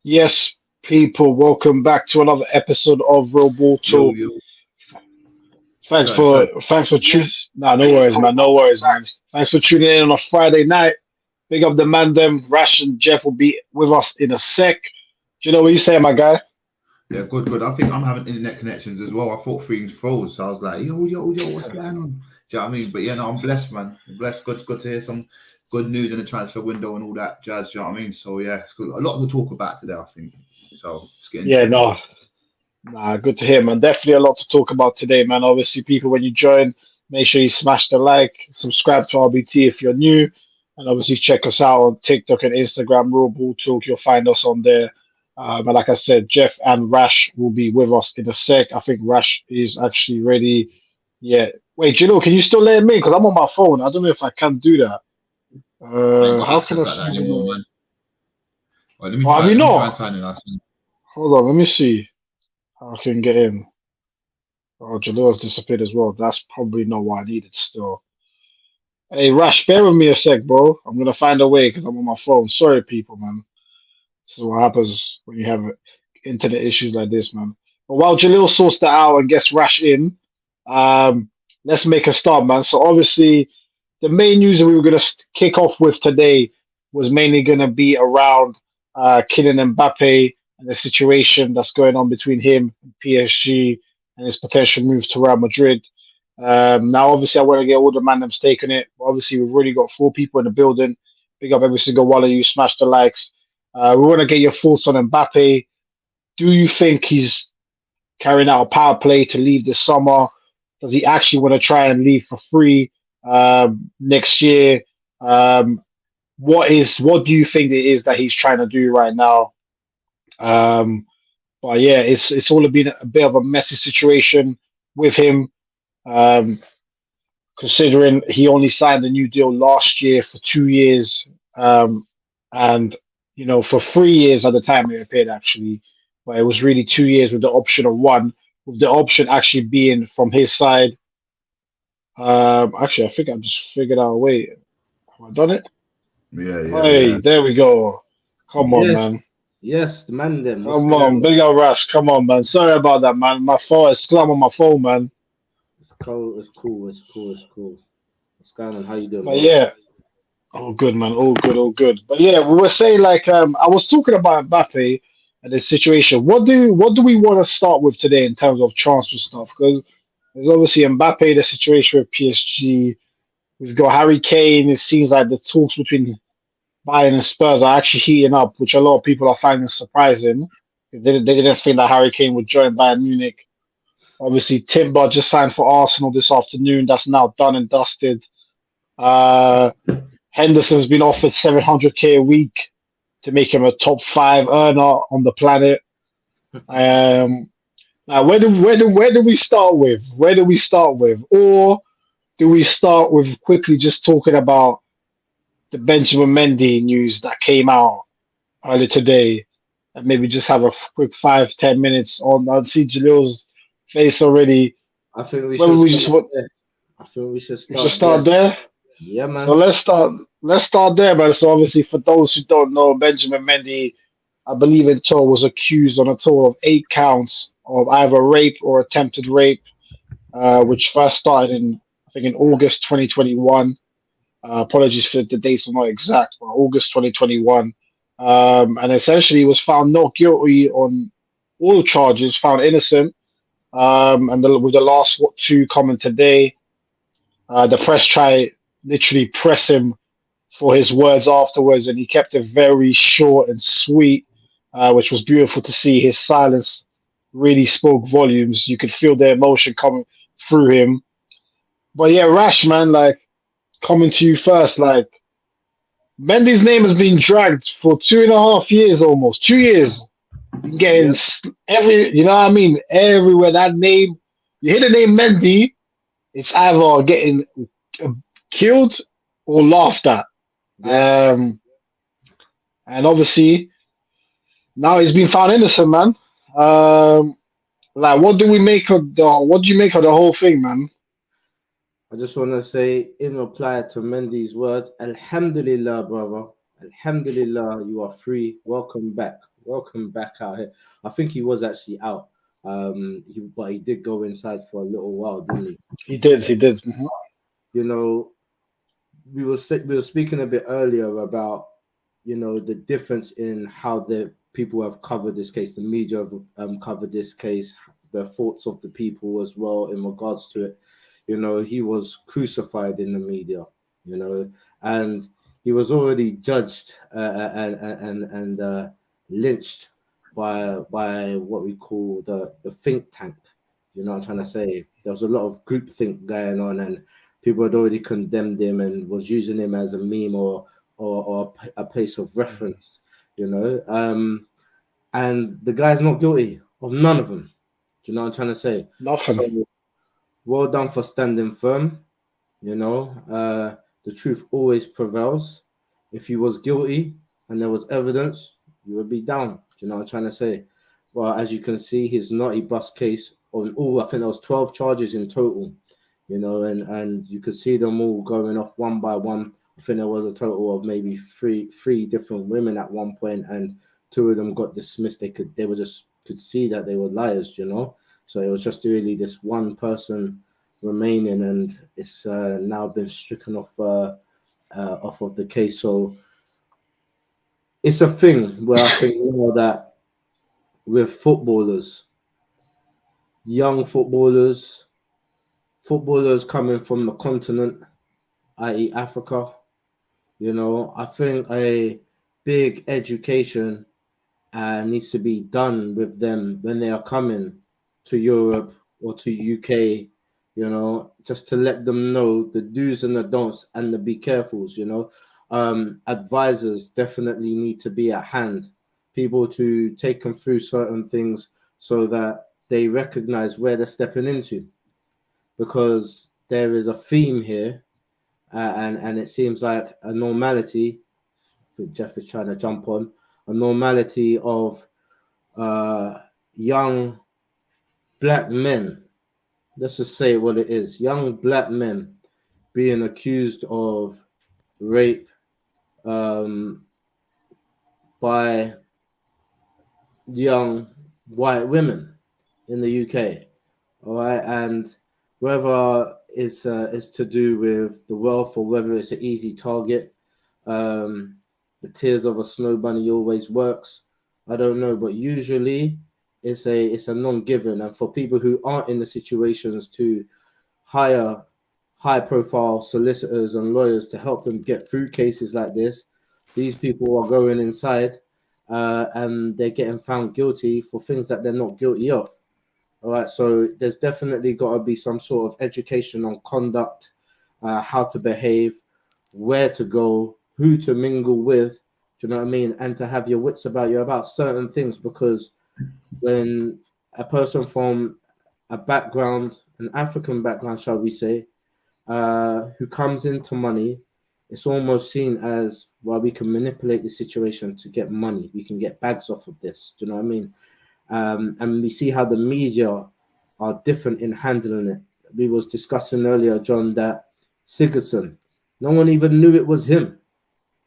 Yes, people, welcome back to another episode of Real Ball Yo, Talk. yo. Thanks Sorry. for tuning. Nah, no worries, man. No worries, man. Thanks for tuning in on a Friday night. Big up the mandem. Rash and Jeff will be with us in a sec. Do you know what you say, my guy? Yeah, good, good. I think I'm having internet connections as well. I thought things froze, so I was like, yo, what's going on? Do you know what I mean? But yeah, no, I'm blessed, man. I'm blessed. Good to hear some good news in the transfer window and all that jazz. Do you know what I mean? So yeah, it's good. A lot to talk about today, I think. So let's get Yeah, into it. no, nah, good to hear, man. Definitely a lot to talk about today, man. Obviously, people, when you join, make sure you smash the like, subscribe to RBT if you're new, and obviously check us out on TikTok and Instagram, Real Ball Talk. You'll find us on there. And like I said, Jeff and Rash will be with us in a sec. I think Rash is actually ready. Yeah. Wait, can you still let me in? Because I'm on my phone. I don't know if I can do that. I ain't got How can I access like that see anymore, the? man. Right, Oh, have you let me try and not? sign in. Hold on, let me see how I can get in. Oh, Jaleel's disappeared as well. That's probably not what I needed still. Hey, Rash, bear with me a sec, bro. I'm gonna find a way because I'm on my phone. Sorry, people, man. This is what happens when you have internet issues like this, man. But while Jaleel sorts that out and gets Rash in, um, let's make a start, man. So obviously, the main news that we were gonna kick off with today was mainly gonna be around Kylian Mbappe and the situation that's going on between him and PSG and his potential move to Real Madrid. Now, obviously, I want to get all the mandems take on it. Obviously, we've already got four people in the building. Big up every single one of you. Smash the likes. We want to get your thoughts on Mbappe. Do you think he's carrying out a power play to leave this summer? Does he actually want to try and leave for free next year? Um, what do you think it is that he's trying to do right now? Um, but yeah, it's all been a bit of a messy situation with him. Um, Considering he only signed a new deal last year for 2 years, and for 3 years at the time it appeared actually, but it was really 2 years with the option of one, with the option actually being from his side. Actually, I think I just figured out a way. Have I done it? Yeah. Hey, there we go. Come on, Yes, man. yes, the man them. What's Come going on, on? big old Rash. Come on, man. Sorry about that, man. My phone is still on my phone, man. It's cool. It's cool. It's cool. It's cool. What's going on? How you doing, But bro? yeah. All good, man. All good, all good. But yeah, we were saying like I was talking about Mbappe and this situation. What do we want to start with today in terms of transfer stuff? Because there's obviously Mbappe, the situation with PSG. We've got Harry Kane. It seems like the talks between Bayern and Spurs are actually heating up, which a lot of people are finding surprising. They didn't think that Harry Kane would join Bayern Munich. Obviously, Timber just signed for Arsenal this afternoon. That's now done and dusted. Uh, Henderson's been offered 700K a week to make him a top five earner on the planet. Um, Now, where do we start with? Where do we start with? Or do we start with quickly just talking about the Benjamin Mendy news that came out earlier today, and maybe just have a quick 5-10 minutes on? I see Jaleel's face already. I think we Where should we start just want there. I think we should we should start there. start there. Yeah, So man. let's start there, man. So obviously, for those who don't know, Benjamin Mendy, I believe in total was accused on a total of 8 counts of either rape or attempted rape, which first started in I think in August 2021. Apologies for the dates are not exact, but August 2021. And essentially he was found not guilty on all charges, found innocent. With the last two coming today, the press tried literally press him for his words afterwards, and he kept it very short and sweet, which was beautiful to see. His silence really spoke volumes. You could feel the emotion coming through him. But yeah, Rash, man, like coming to you first, like Mendy's name has been dragged for 2.5 years almost. 2 years. Been getting Yep. you know what I mean? Everywhere that name, you hear the name Mendy, it's either getting uh, killed or laughed at. Yep. Um, and obviously, now he's been found innocent, man. Like, what do you make of the whole thing, man? I just want to say, in reply to Mendy's words, Alhamdulillah, brother. Alhamdulillah, you are free. Welcome back. Welcome back out here. I think he was actually out. But he did go inside for a little while, didn't he? He did. He did. You know, we were speaking a bit earlier about, you know, the difference in how the people have covered this case, the media have covered this case, the thoughts of the people as well in regards to it. You know, he was crucified in the media, you know, and he was already judged and lynched by what we call the think tank. You know what I'm trying to say? There was a lot of groupthink going on, and people had already condemned him and was using him as a meme or a place of reference, you know. And the guy's not guilty of none of them. Do you know what I'm trying to say? Nothing. So well done for standing firm. You know, the truth always prevails. If he was guilty and there was evidence, you would be down. Do you know what I'm trying to say? Well, as you can see, his naughty bus case on all, I think there was 12 charges in total. You know, and you could see them all going off one by one. I think there was a total of maybe three different women at one point, and two of them got dismissed. They were just could see that they were liars, you know. So it was just really this one person remaining, and it's now been stricken off of the case. So it's a thing where I think, you know, that with footballers, young footballers coming from the continent, i.e. Africa, you know, I think a big education needs to be done with them when they are coming to Europe or to UK, you know, just to let them know the do's and the don'ts and the be carefuls, you know. Advisors definitely need to be at hand, people to take them through certain things so that they recognize where they're stepping into, because there is a theme here, and it seems like a normality. I think Jeff is trying to jump on a normality of young black men. Let's just say what it is: young black men being accused of rape by young white women in the UK. All right, and whether it's to do with the wealth or whether it's an easy target, the tears of a snow bunny always works. I don't know, but usually it's a non-given, and for people who aren't in the situations to hire high-profile solicitors and lawyers to help them get through cases like this, these people are going inside and they're getting found guilty for things that they're not guilty of. All right, so there's definitely got to be some sort of education on conduct, how to behave, where to go, who to mingle with. Do you know what I mean? And to have your wits about you about certain things, because when a person from a background, an African background, shall we say, who comes into money, it's almost seen as, well, we can manipulate the situation to get money. We can get bags off of this. Do you know what I mean? And we see how the media are different in handling it. We was discussing earlier, John, that Sigurdsson, no one even knew it was him.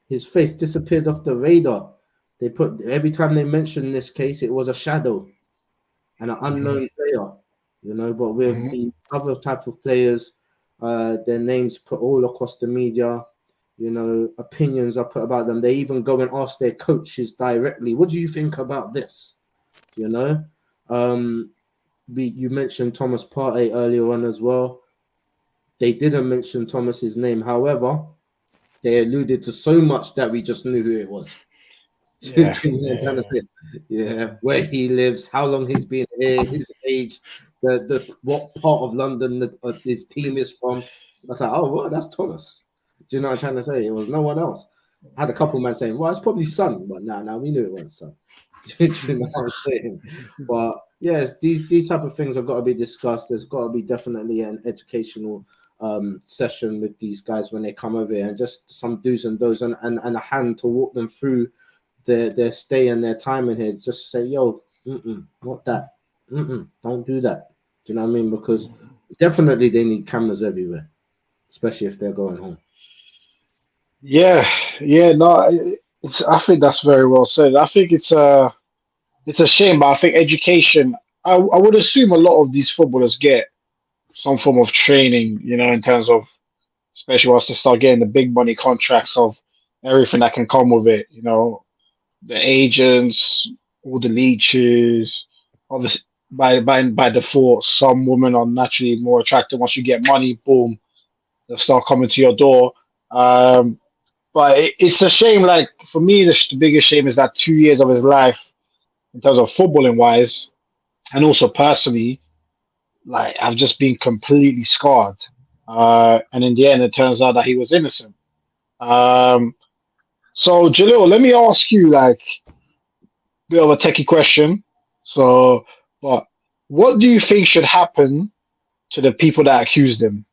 His face disappeared off the radar. They put, every time they mentioned this case, it was a shadow and an unknown player, you know. But with the other type of players, their names put all across the media, you know, opinions are put about them. They even go and ask their coaches directly, what do you think about this? You know, you mentioned Thomas Partey earlier on as well. They didn't mention Thomas's name. However, they alluded to so much that we just knew who it was. Yeah, where he lives, how long he's been here, his age, the what part of London his team is from. I was like, oh, well, that's Thomas. Do you know what I'm trying to say? It was no one else. I had a couple of men saying, well, it's probably Son, but now we knew it wasn't Son. Do you know what I'm saying? But yes, these type of things have got to be discussed. There's got to be definitely an educational session with these guys when they come over here, and just some do's and don'ts, and a hand to walk them through their stay and their time in here. Just say, yo, not that. Don't do that. Do you know what I mean? Because definitely they need cameras everywhere, especially if they're going home. No, it's. I think that's very well said. I think it's it's a shame, but I think education. I would assume a lot of these footballers get some form of training, in terms of, especially once they start getting the big money contracts of everything that can come with it. The agents, all the leeches, obviously by default, some women are naturally more attractive. Once you get money, boom, they'll start coming to your door. But it's a shame. Like for me, the biggest shame is that 2 years of his life, in terms of footballing wise, and also personally, like I've just been completely scarred. And in the end, it turns out that he was innocent. Um, so Jalil, let me ask you like bit of a techie question. So, but what do you think should happen to the people that accused him?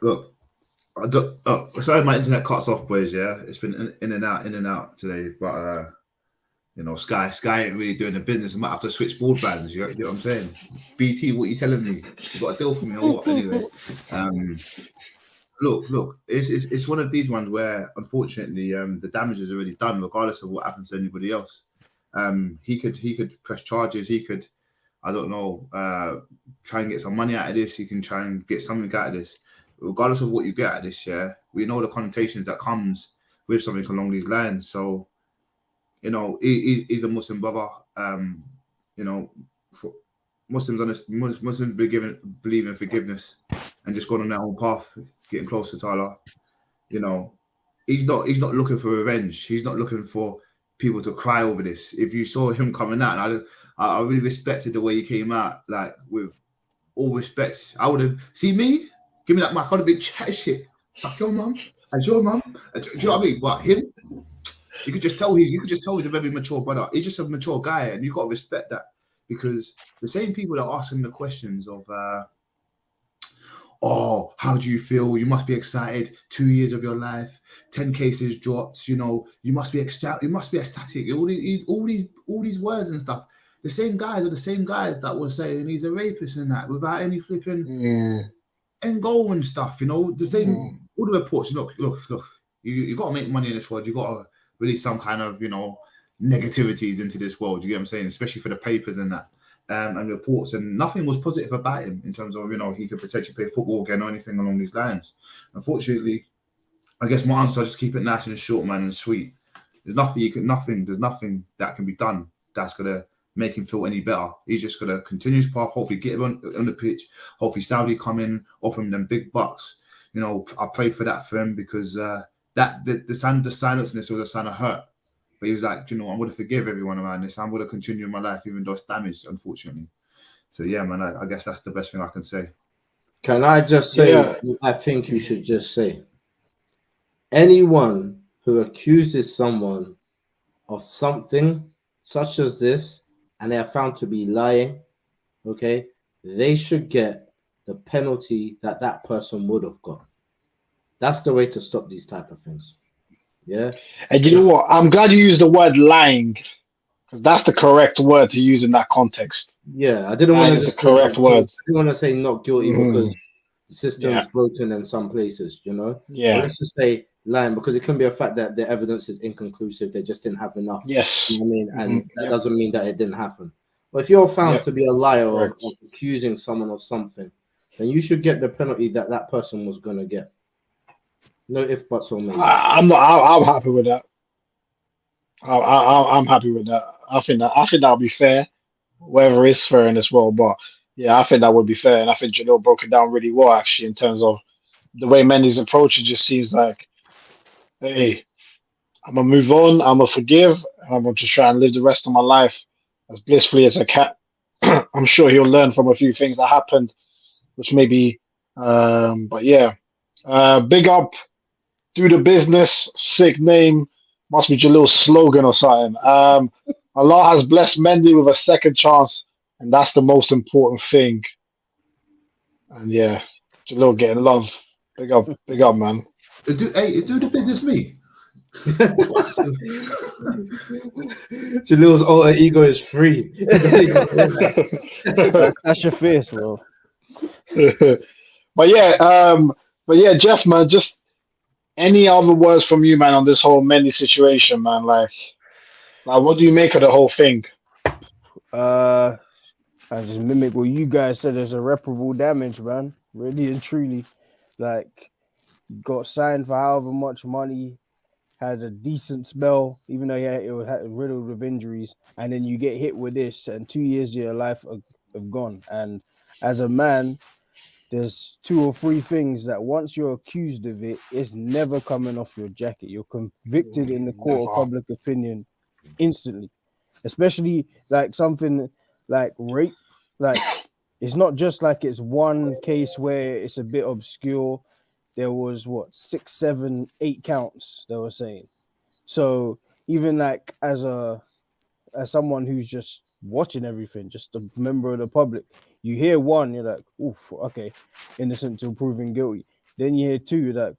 Look, sorry, my internet cuts off, boys. Yeah, it's been in and out today. But Sky ain't really doing the business. I might have to switch broadbands. You know what I'm saying? BT, what are you telling me? You got a deal for me or what? Anyway, look, it's one of these ones where unfortunately the damage is already done, regardless of what happens to anybody else. He could press charges. He could, I don't know, try and get some money out of this. He can try and get something out of this. Regardless of what you get out of this, we know the connotations that comes with something along these lines. So, he's a Muslim brother. For Muslims believe in forgiveness and just going on their own path, getting closer to Allah. He's not looking for revenge. He's not looking for people to cry over this. If you saw him coming out, and I really respected the way he came out, like with all respect. I would have me. Give me that mic. I'd have been chat shit. Suck your mum. And your mum. Do you know what I mean? But him, you could just tell he's a very mature brother. He's just a mature guy, and you got to respect that, because the same people that are asking the questions of, how do you feel? You must be excited. 2 years of your life, 10 cases dropped. You must be ecstatic. You must be ecstatic. All these words and stuff. The same guys are the same guys that were saying he's a rapist and that without any flipping end goal and stuff. The same. All the reports. Look. You got to make money in this world. You got to release some kind of negativities into this world. You get what I'm saying? Especially for the papers and that. And reports, and nothing was positive about him in terms of he could potentially play football again or anything along these lines. Unfortunately, I guess my answer, I just keep it nice and short, man, and sweet. There's nothing that can be done that's gonna make him feel any better. He's just gonna continue his path. Hopefully, get him on the pitch. Hopefully, Saudi come in, offer him them big bucks. I pray for that for him, because the silenceness was a sign of hurt. But he was like, I'm going to forgive everyone around this. I'm going to continue my life, even though it's damaged, unfortunately. So, yeah, man, I guess that's the best thing I can say. Can I just say, I think you should just say, anyone who accuses someone of something such as this, and they are found to be lying, okay, they should get the penalty that person would have got. That's the way to stop these type of things. Yeah. And you know what? I'm glad you used the word lying, because that's the correct word to use in that context. Yeah, I didn't want to the correct words. I didn't want to say not guilty because the system's broken in some places, Yeah. But let's just say lying, because it can be a fact that the evidence is inconclusive. They just didn't have enough. Yes. You know what I mean? And that doesn't mean that it didn't happen. But if you're found to be a liar or accusing someone of something, then you should get the penalty that person was going to get. No if, buts, or maybe. I'm happy with that. I'm happy with that. I think that'll be fair, whether it's fair in as well. But yeah, I think that would be fair, and I think Jalil broke it down really well, actually, in terms of the way Mendy's approach. It just seems like, hey, I'm gonna move on, I'm gonna forgive, and I'm gonna just try and live the rest of my life as blissfully as I can. I'm sure he'll learn from a few things that happened, which maybe, but yeah, big up. Do the business, sick name, must be Jalil's slogan or something. Allah has blessed Mendy with a second chance, and that's the most important thing. And yeah, Jalil getting love. Big up, man. Do the business me? Jalil's alter ego is free. That's your face, bro. But yeah, Jeff, man, just any other words from you, man, on this whole Mendy situation, man? Like, Like, what do you make of the whole thing? I just mimic what you guys said. There's irreparable damage, man. Really and truly, like, got signed for however much money, had a decent spell, even though it was riddled with injuries, and then you get hit with this, and 2 years of your life have gone. And as a man, there's 2 or 3 things that once you're accused of it, it's never coming off your jacket. You're convicted in the court of Never. public opinion instantly, especially like something like rape. Like, it's not just like it's one case where it's a bit obscure. There was 6, 7, 8 counts they were saying. So even like as someone who's just watching everything, just a member of the public, you hear one, you're like, oof, okay, innocent till proven guilty. Then you hear 2, you're like,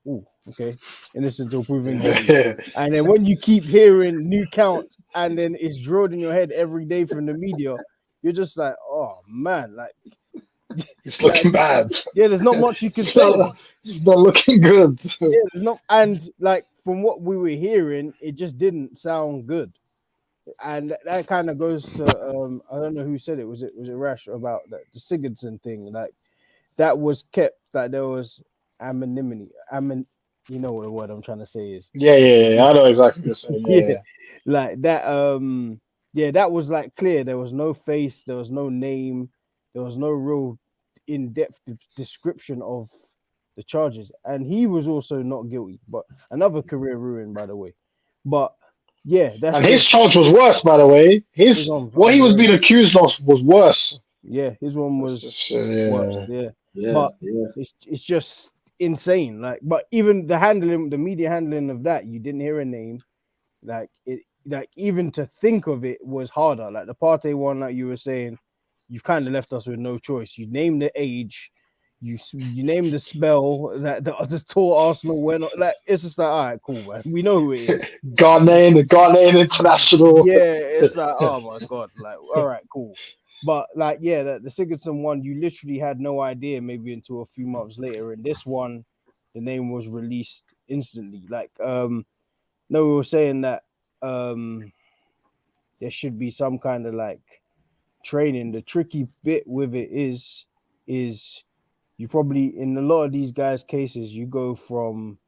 ooh, okay, innocent till proven guilty. And then when you keep hearing new count and then it's drilled in your head every day from the media, you're just like, oh man, like, It's looking bad. yeah, there's not much you can It's say. not looking good. Yeah, there's not, and like from what we were hearing, it just didn't sound good. And that kind of goes to I don't know who said it. Was it Rash about the Sigurdsson thing? Like, that was kept, that there was anonymity. You know what the word I'm trying to say is. Yeah. I know exactly what you're saying. Yeah. Like that. Yeah, that was like clear. There was no face. There was no name. There was no real in-depth description of the charges, and he was also not guilty. But another career ruin, by the way. But yeah, that's And his charge was worse, by the way. What he was being accused of was worse. Yeah, his one was worse. Yeah, but it's just insane. Like, but even the media handling of that, you didn't hear a name. Like even to think of it was harder. Like the Partey one, like you were saying, you've kind of left us with no choice. You named the age, you named the spell that the tour Arsenal went on. Like, it's just like, all right, cool, man. We know who it is. Ghanaian international. Yeah, it's like, oh my god, like, all right, cool. But like, yeah, the Sigurdsson one, you literally had no idea maybe until a few months later. And this one, the name was released instantly. Like, no, we were saying that there should be some kind of like training. The tricky bit with it is you probably, in a lot of these guys' cases, you go from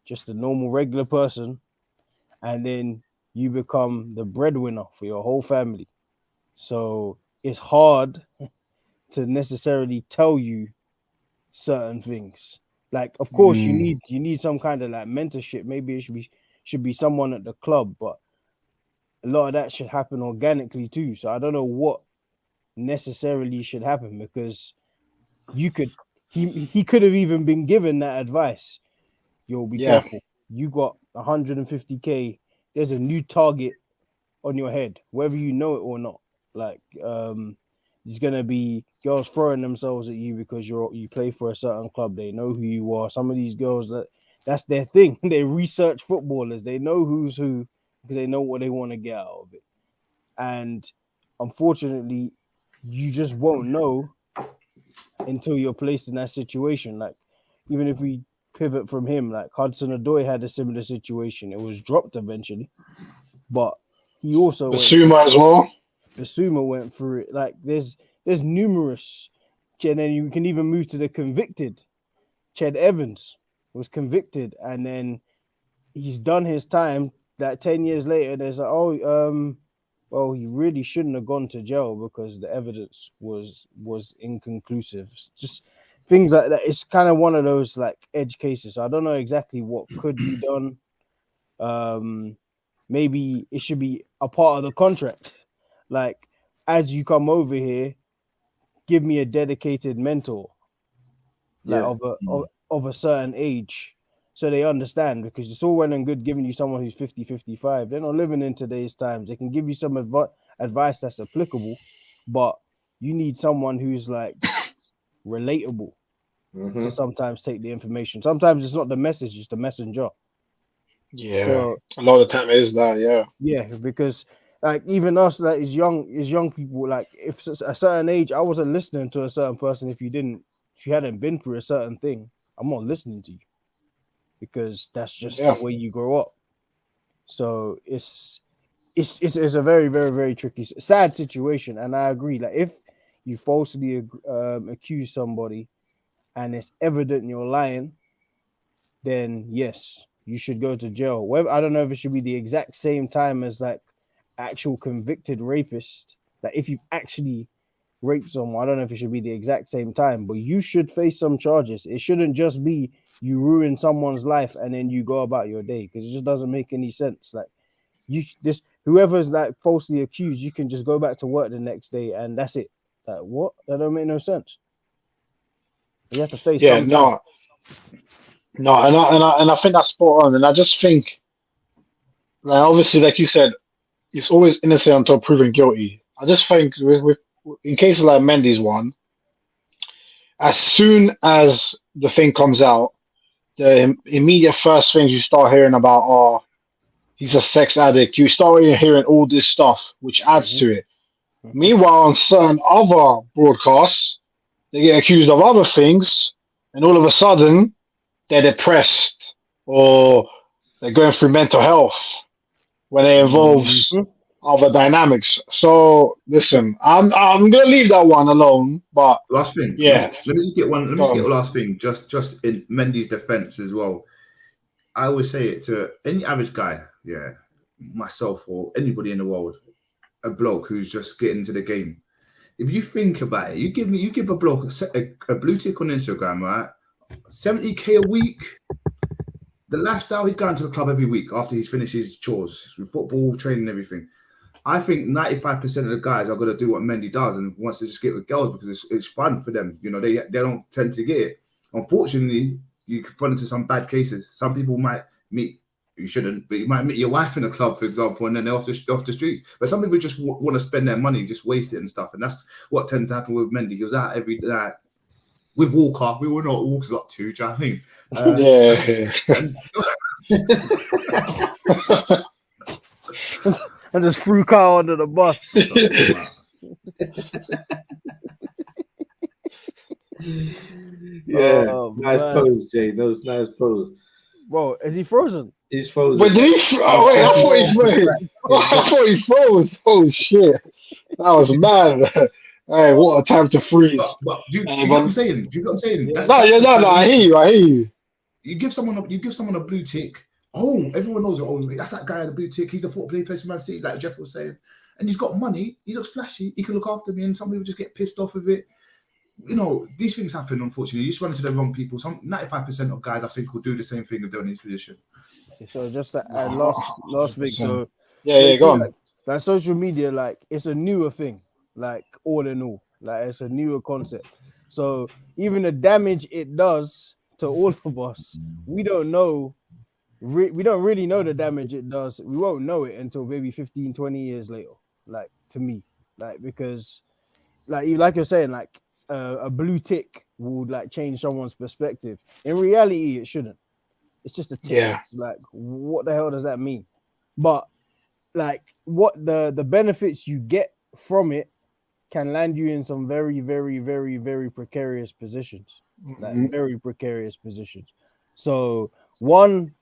just a normal regular person and then you become the breadwinner for your whole family. So it's hard to necessarily tell you certain things. Like, of course, you need some kind of like mentorship. Maybe it should be someone at the club, but a lot of that should happen organically too. So I don't know what necessarily should happen, because he could have even been given that advice. Yo, be careful. You got 150k. There's a new target on your head, whether you know it or not. Like, there's gonna be girls throwing themselves at you because you play for a certain club. They know who you are. Some of these girls, that's their thing. They research footballers. They know who's who because they know what they want to get out of it. And unfortunately, you just won't know until you're placed in that situation. Like, even if we pivot from him, like Hudson-Odoi had a similar situation. It was dropped eventually, but he also Basuma as well. Basuma went through it. Like, there's numerous, and then you can even move to the convicted. Ched Evans was convicted, and then he's done his time. That 10 years later, there's like, well, he really shouldn't have gone to jail because the evidence was inconclusive. Just things like that. It's kind of one of those like edge cases. So I don't know exactly what could be done. Maybe it should be a part of the contract. Like, as you come over here, give me a dedicated mentor, like of a certain age, so they understand, because it's all well and good giving you someone who's 50, 55. They're not living in today's times. They can give you some advice that's applicable, but you need someone who's like relatable to sometimes take the information. Sometimes it's not the message, it's the messenger. Yeah, so a lot of the time it is that. Yeah, because like even us, like as young people, like if it's a certain age, I wasn't listening to a certain person if you hadn't been through a certain thing. I'm not listening to you, because that's just the way you grow up. So it's it's a very, very, very tricky, sad situation. And I agree. Like if you falsely accuse somebody and it's evident you're lying, then yes, you should go to jail. Whether, I don't know if it should be the exact same time as like actual convicted rapist. Like if you actually rape someone, I don't know if it should be the exact same time, but you should face some charges. It shouldn't just be you ruin someone's life and then you go about your day, because it just doesn't make any sense. Like whoever's like falsely accused, you can just go back to work the next day and that's it. Like what? That don't make no sense. You have to face Yeah, some time. no, and I think that's spot on. And I just think, like obviously, like you said, it's always innocent until proven guilty. I just think with in cases like Mendy's one, as soon as the thing comes out, the immediate first things you start hearing about are he's a sex addict. You start hearing all this stuff, which adds to it. Meanwhile, on certain other broadcasts, they get accused of other things, and all of a sudden, they're depressed or they're going through mental health when it involves other dynamics. So listen, I'm gonna leave that one alone. But last thing, yeah, let me just get one. Let me just get last thing. Just in Mendy's defense as well. I always say it to any average guy, yeah, myself or anybody in the world, a bloke who's just getting into the game. If you think about it, you give a bloke a blue tick on Instagram, right? 70k a week. The lifestyle, he's going to the club every week after he's finished his chores, football, training, everything. I think 95% of the guys are going to do what Mendy does and wants to just get with girls because it's fun for them. You know, they don't tend to get it. Unfortunately, you can fall into some bad cases. Some people might meet, you shouldn't, but you might meet your wife in a club, for example, and then they're off the streets. But some people just want to spend their money, just waste it and stuff. And that's what tends to happen with Mendy. He was out every night with Walker. We all know what Walker's up to, do you know what I mean? And just threw Carl under the bus. Yeah, nice pose, Jay. Those nice pose. Bro, is he frozen? He's frozen. Wait, did he? Oh wait, I thought he froze. Oh shit, that was mad. Hey, what a time to freeze. But you get what I'm saying? Do you get what I'm saying? Yeah. No, I hear you. You give someone a blue tick. Oh, everyone knows it. Oh, that's that guy with the blue tick. He's the football player for Man City, like Jeff was saying. And he's got money. He looks flashy. He can look after me. And some people just get pissed off of it. You know, these things happen, unfortunately. You just run into the wrong people. Some 95% of guys, I think, will do the same thing if they're in this position. So just last week. So go on. Like social media, like it's a newer thing. Like all in all, like it's a newer concept. So even the damage it does to all of us, we don't know. We don't really know the damage it does. We won't know it until maybe 15, 20 years later. Like to me, like because, like you're saying, like a blue tick would like change someone's perspective. In reality, it shouldn't. It's just a tick. Yeah. Like what the hell does that mean? But like what the benefits you get from it can land you in some very, very, very, very precarious positions. Like very precarious positions. So one,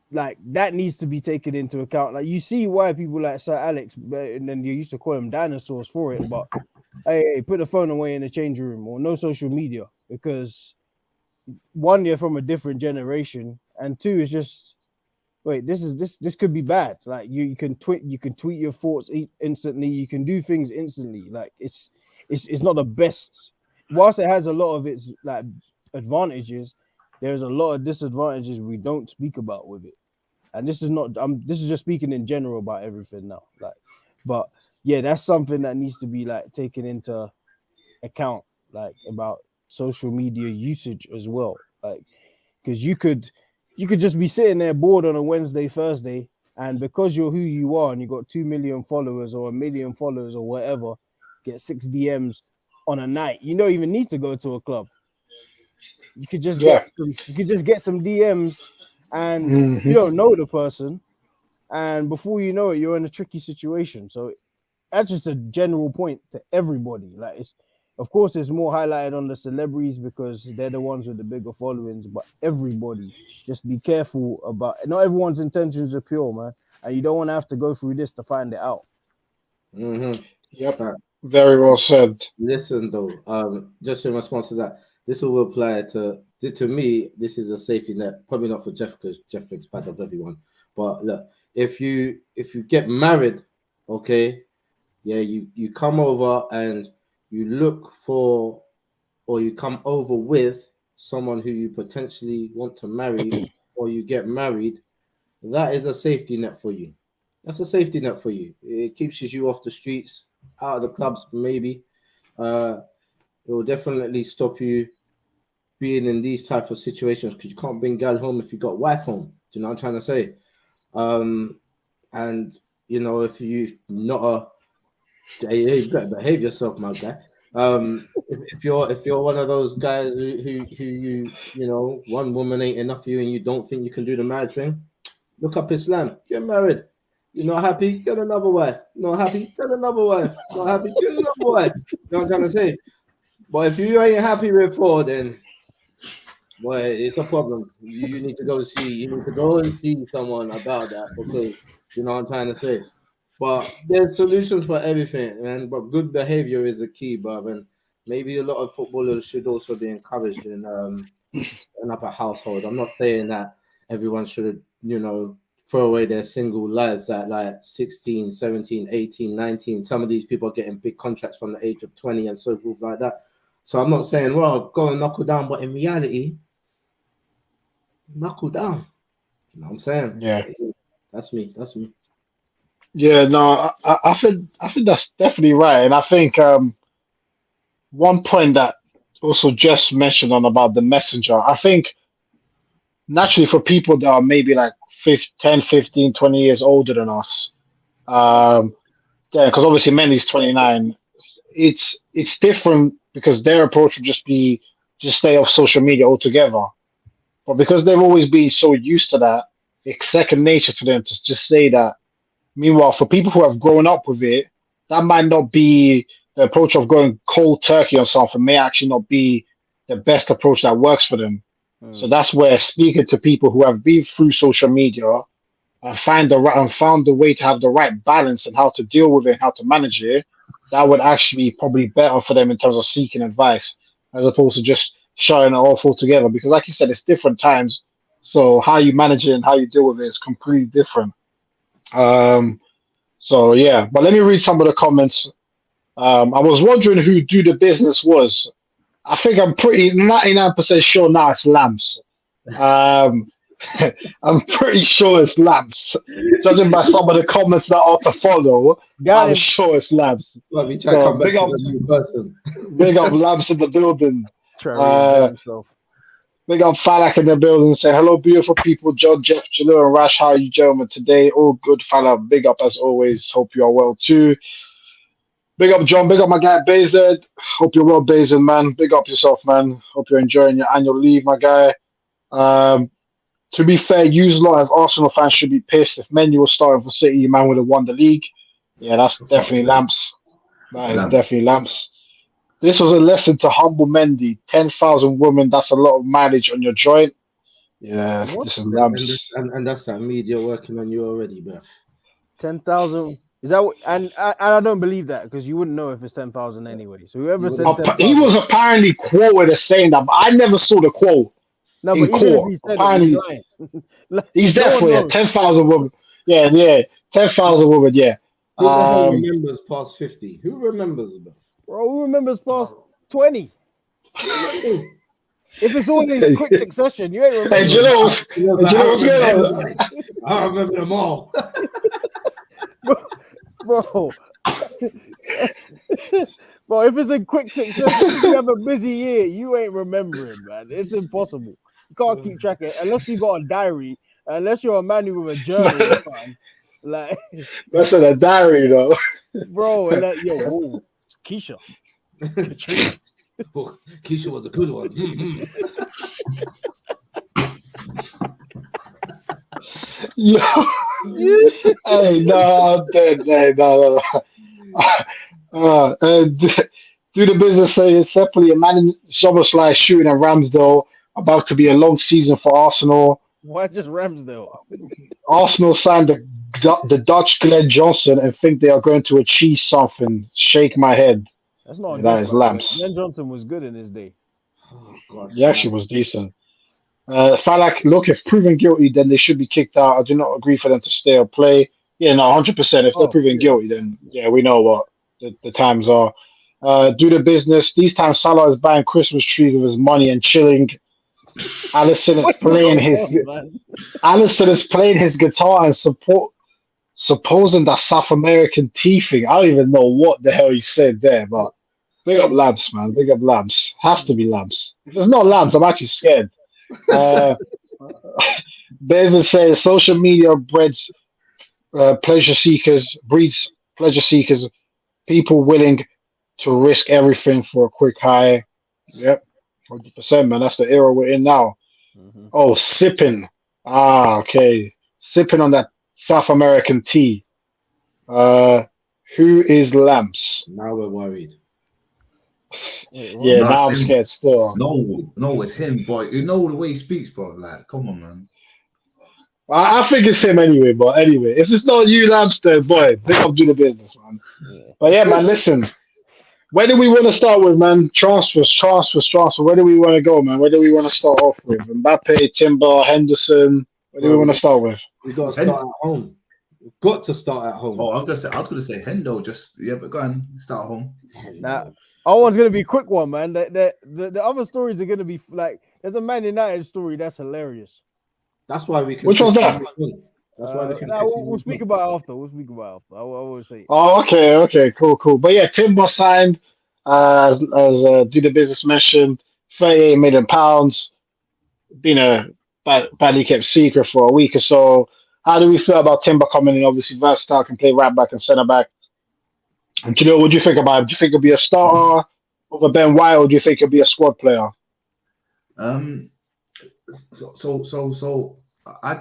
like that needs to be taken into account. Like you see why people like Sir Alex, and then you used to call them dinosaurs for it, but hey, put the phone away in the change room or no social media, because one, you're from a different generation, and two, it's just wait, this could be bad. Like you can tweet your thoughts instantly. You can do things instantly. Like it's not the best. Whilst it has a lot of its like advantages, there's a lot of disadvantages we don't speak about with it. And this is not. This is just speaking in general about everything now. Like, but yeah, that's something that needs to be like taken into account, like about social media usage as well. Like, because you could just be sitting there bored on a Wednesday, Thursday, and because you're who you are and you got 2 million followers or 1 million followers or whatever, get 6 DMs on a night. You don't even need to go to a club. You could just get some DMs, and you don't know the person, and before you know it, you're in a tricky situation. So that's just a general point to everybody. Like of course, it's more highlighted on the celebrities because they're the ones with the bigger followings, but everybody just be careful about. Not everyone's intentions are pure, man. and you don't want to have to go through this to find it out. Mm-hmm. Yep. Very well said. Listen, though, just in response to that, this will apply to me. This is a safety net, probably not for Jeff because Jeff thinks bad of everyone. But look, if you get married, okay, yeah, you come over and you look for, or you come over with someone who you potentially want to marry, or you get married, that is a safety net for you. That's a safety net for you. It keeps you off the streets, out of the clubs, maybe. It will definitely stop you being in these types of situations because you can't bring gal home if you got wife home. Do you know what I'm trying to say? And you know, if you not a, you better behave yourself, my guy. If you're one of those guys who you know, one woman ain't enough for you and you don't think you can do the marriage thing, look up Islam, get married. You're not happy, get another wife. Not happy, get another wife. Not happy, get another wife. You know what I'm trying to say? But if you ain't happy with four, then boy, it's a problem. You need to go and see someone about that because you know what I'm trying to say. But there's solutions for everything, man. But good behavior is the key, bruv. And maybe a lot of footballers should also be encouraged in setting up a household. I'm not saying that everyone should, you know, throw away their single lives at like 16, 17, 18, 19. Some of these people are getting big contracts from the age of 20 and so forth like that. So I'm not saying, well, go and knuckle down, but in reality, knuckle down. You know what I'm saying? Yeah. That's me. Yeah, no, I think that's definitely right. And I think one point that also just mentioned on about the messenger, I think naturally for people that are maybe like 10, 15, 20 years older than us, yeah, because obviously Mendy's 29, it's different because their approach would just be just stay off social media altogether. But because they've always been so used to that, it's second nature to them to just say that. Meanwhile, for people who have grown up with it, that might not be the approach of going cold turkey on something, may actually not be the best approach that works for them. So that's where speaking to people who have been through social media and found the way to have the right balance and how to deal with it and how to manage it, that would actually be probably better for them in terms of seeking advice as opposed to just shutting it off altogether. Because like you said, it's different times. So how you manage it and how you deal with it is completely different. So yeah, but let me read some of the comments. I was wondering who Do the Business was. I think I'm pretty 99% sure now it's Lamps. I'm pretty sure it's Lamps. Judging by some of the comments that are to follow, I'm sure it's Lamps. Well, we try to come back to a new person. Big up Lamps in the building. Himself. Big up Falak in the building. Say hello, beautiful people. John, Jeff, Jalil, and Rash. How are you, gentlemen, today? All good, fella. Big up as always. Hope you are well too. Big up, John. Big up my guy, Bezed. Hope you're well, Bezed, man. Big up yourself, man. Hope you're enjoying your annual leave, my guy. To be fair, you lot as Arsenal fans should be pissed if Menu was starting for City, man would have won the league. Yeah, that's definitely Lamps. That is definitely Lamps. This was a lesson to humble Mendy. 10,000 women, that's a lot of mileage on your joint. Yeah, this is Lamps. And that's that media working on you already, bruv. 10,000. Is that what, and I don't believe that because you wouldn't know if it's 10,000 anyway. So whoever said 10,000. He was apparently quoted as saying that, but I never saw the quote. No, but even if he said apparently, it, he's definitely 10,000 women. Yeah, 10,000 women, yeah. Who the hell remembers past 50? Who remembers, bro? Bro, who remembers past 20? If it's all in quick succession, you ain't remember. Hey, do you know what's going on? I remember them all. Bro, if it's in quick succession, if you have a busy year, you ain't remembering, man. It's impossible. You can't keep track of it unless you got a diary, unless you're a man with a journal. Like that's in a diary, though. Bro, and that, yo, Keisha. Keisha was a good one. Yo, hey, no, I'm dead. Hey, no. Do the business say separately a man SummerSlam shooting at Ramsdale, about to be a long season for Arsenal. Why just Ramsdale? Arsenal signed the the Dutch Glenn Johnson and think they are going to achieve something. Shake my head. That's not Yeah, that against is by the way. Lamps. Glenn Johnson was good in his day. Oh God, He actually was decent. Falak, look, if proven guilty, then they should be kicked out. I do not agree for them to stay or play. Yeah, no, 100%. If they're Oh, proven yeah. guilty, then yeah, we know what the times are. Do the business. These times, Salah is buying Christmas trees with his money and chilling. Allison is What's playing going his on, man? Allison is playing his guitar and supposing that South American teething. I don't even know what the hell he said there, but big up Lamps, man. Big up Lamps. Has to be Lamps. If it's not Lamps, I'm actually scared. Uh, Bezos says social media breeds breeds pleasure seekers, people willing to risk everything for a quick high. Yep, 100%, man. That's the era we're in now. Mhm. Oh, sipping. Okay. Sipping on that South American tea. Uh, who is Lamps? now we're worried. Wait, what? Yeah, No, now it's I'm him. scared still. No, it's him, boy. You know the way he speaks, bro. Like, come on, man. I think it's him anyway, but anyway, if it's not you, Lamps, then boy, pick up do the business, man. Yeah. But yeah, man, listen. Where do we want to start with, man? Transfers. Where do we want to go, man? Where do we want to start off with? Mbappe, Timber, Henderson. Where do we Bro, want to start with? we got to start at home. We've got to start at home. Oh, I was gonna say Hendo. Just yeah, but go on, start at home. Now, our one's gonna be a quick one, man. The other stories are gonna be like there's a Man United story that's hilarious. That's why we can. Which one's that? That's why we can. We'll speak about it after. We'll speak about it after. I will say. Oh, okay, cool. But yeah, Timber signed, as do the business mentioned, £38 million, been a badly kept secret for a week or so. How do we feel about Timber coming in? Obviously, versatile, can play right back and centre back. And do you know what do you think about him? Do you think he'll be a starter over Ben White, or do you think he'll be a squad player? So I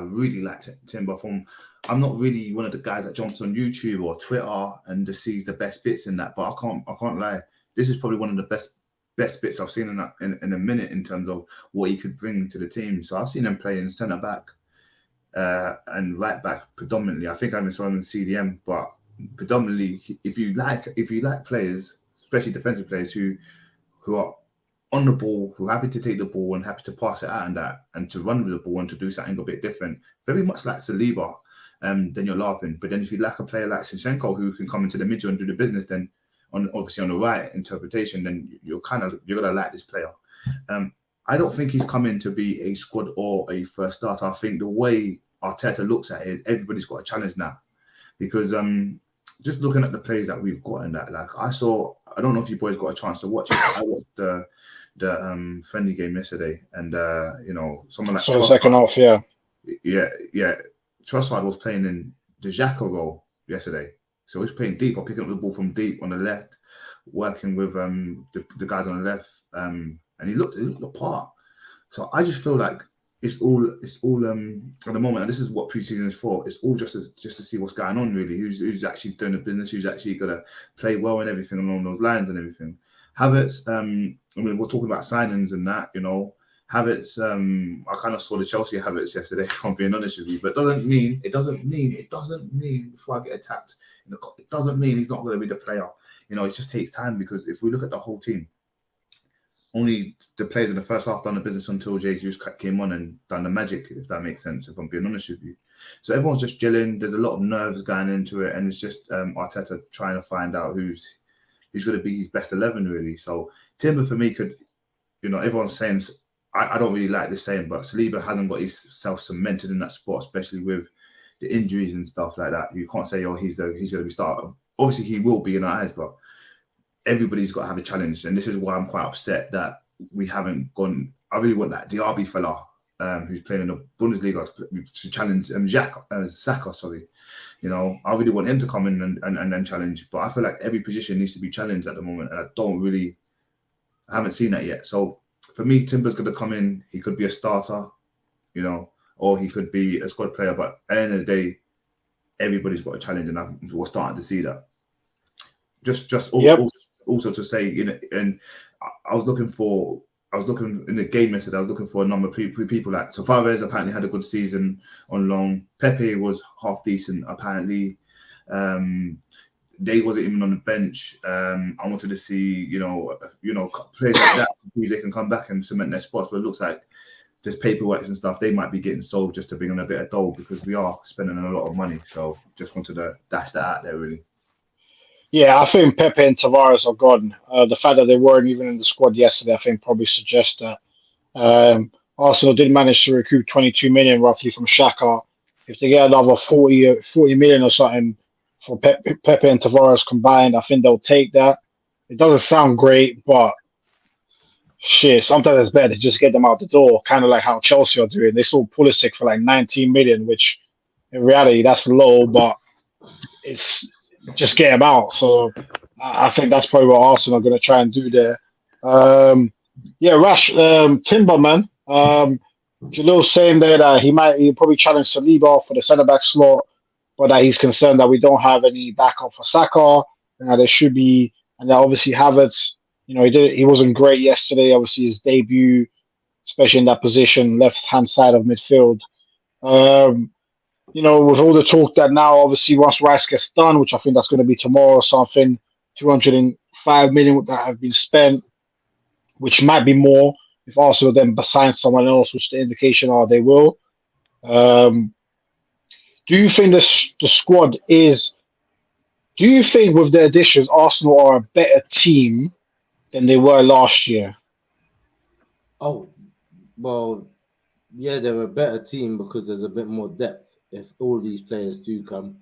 really like Timber I'm not really one of the guys that jumps on YouTube or Twitter and just sees the best bits in that, but I can't lie. This is probably one of the best bits I've seen in a minute in terms of what he could bring to the team. So I've seen him play in centre back and right back predominantly. I think I even saw him in CDM, but predominantly if you like players, especially defensive players who are on the ball, who are happy to take the ball and happy to pass it out and to run with the ball and to do something a bit different, very much like Saliba, then you're laughing. But then if you like a player like Zinchenko who can come into the middle and do the business, then obviously on the right interpretation, then you're gonna like this player. I don't think he's coming to be a squad or a first starter. I think the way Arteta looks at it is everybody's got a challenge now, because just looking at the plays that we've got in that, like I don't know if you boys got a chance to watch it. I watched the friendly game yesterday, and someone like So the second half, yeah, Trossard was playing in the Xhaka role yesterday, so he's playing deep or picking up the ball from deep on the left, working with the guys on the left, and he looked the part. So I just feel like it's all at the moment, and this is what preseason is for. It's all just to see what's going on, really. Who's actually doing the business? Who's actually gonna play well and everything along those lines and everything. Havertz, we're talking about signings and that, Havertz, I kind of saw the Chelsea Havertz yesterday, if I'm being honest with you, but it doesn't mean before I get attacked, it doesn't mean he's not going to be the player. It just takes time, because if we look at the whole team, only the players in the first half done the business until Jesus came on and done the magic, if that makes sense, if I'm being honest with you. So everyone's just gelling. There's a lot of nerves going into it, and it's just Arteta trying to find out who's going to be his best 11, really. So Timber for me could, everyone's saying, I don't really like this saying, but Saliba hasn't got himself cemented in that spot, especially with the injuries and stuff like that. You can't say, he's going to be starter. Obviously, he will be in our eyes, but everybody's got to have a challenge. And this is why I'm quite upset that we haven't gone. I really want that Diaby fella who's playing in the Bundesliga to challenge Saka, sorry. I really want him to come in and then challenge. But I feel like every position needs to be challenged at the moment, and I haven't seen that yet. So for me, Timber's going to come in. He could be a starter, or he could be a squad player. But at the end of the day, everybody's got a challenge, and we're starting to see that. Just also to say, and I was I was looking in the game yesterday. I was looking for a number of people like Tavares apparently had a good season on loan. Pepe was half decent apparently. They wasn't even on the bench. I wanted to see, players like that, see if they can come back and cement their spots. But it looks like there's paperwork and stuff. They might be getting sold just to bring in a bit of dough because we are spending a lot of money. So just wanted to dash that out there, really. Yeah, I think Pepe and Tavares are gone. The fact that they weren't even in the squad yesterday, I think, probably suggests that. Arsenal did manage to recoup 22 million roughly from Xhaka. If they get another 40 million or something for Pepe and Tavares combined, I think they'll take that. It doesn't sound great, but shit, sometimes it's better to just get them out the door, kind of like how Chelsea are doing. They sold Pulisic for like 19 million, which in reality that's low, but it's just get him out. So I think that's probably what Arsenal are going to try and do there. Timber, man. Jalil's saying there that he'll probably challenge Saliba for the centre back slot, but that he's concerned that we don't have any backup for Saka, and that there should be, and that obviously Havertz, he wasn't great yesterday. Obviously his debut, especially in that position, left hand side of midfield. With all the talk that now, obviously, once Rice gets done, which I think that's going to be tomorrow or something, 205 million that have been spent, which might be more if Arsenal then signs someone else, which the indication are they will. Do you think the squad is? Do you think with the additions, Arsenal are a better team than they were last year? Oh, well, yeah, they're a better team because there's a bit more depth. If all these players do come,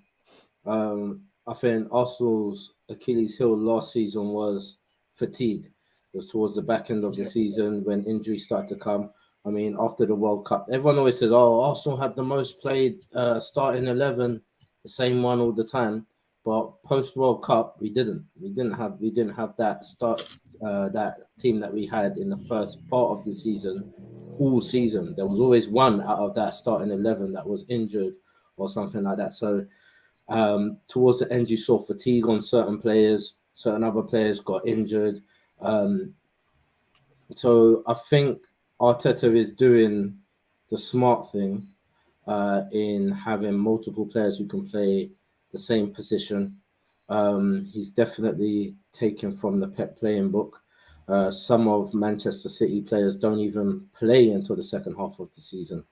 I think Arsenal's Achilles heel last season was fatigue. It was towards the back end of the season when injuries started to come. I mean, after the World Cup, everyone always says, "Oh, Arsenal had the most played starting 11, the same one all the time." But post World Cup, we didn't. We didn't have that that team that we had in the first part of the season, all season. There was always one out of that starting 11 that was injured or something like that. So towards the end, you saw fatigue on certain players. Certain other players got injured. So I think Arteta is doing the smart thing in having multiple players who can play the same position. He's definitely taken from the Pep playing book. Some of Manchester City players don't even play until the second half of the season.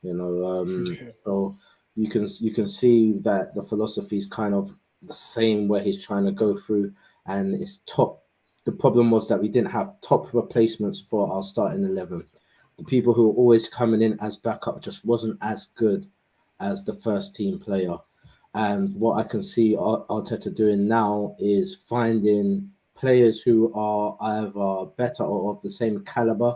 So you can see that the philosophy is kind of the same where he's trying to go through, and it's top. The problem was that we didn't have top replacements for our starting 11. The people who were always coming in as backup just wasn't as good as the first team player. And what I can see Arteta doing now is finding players who are either better or of the same caliber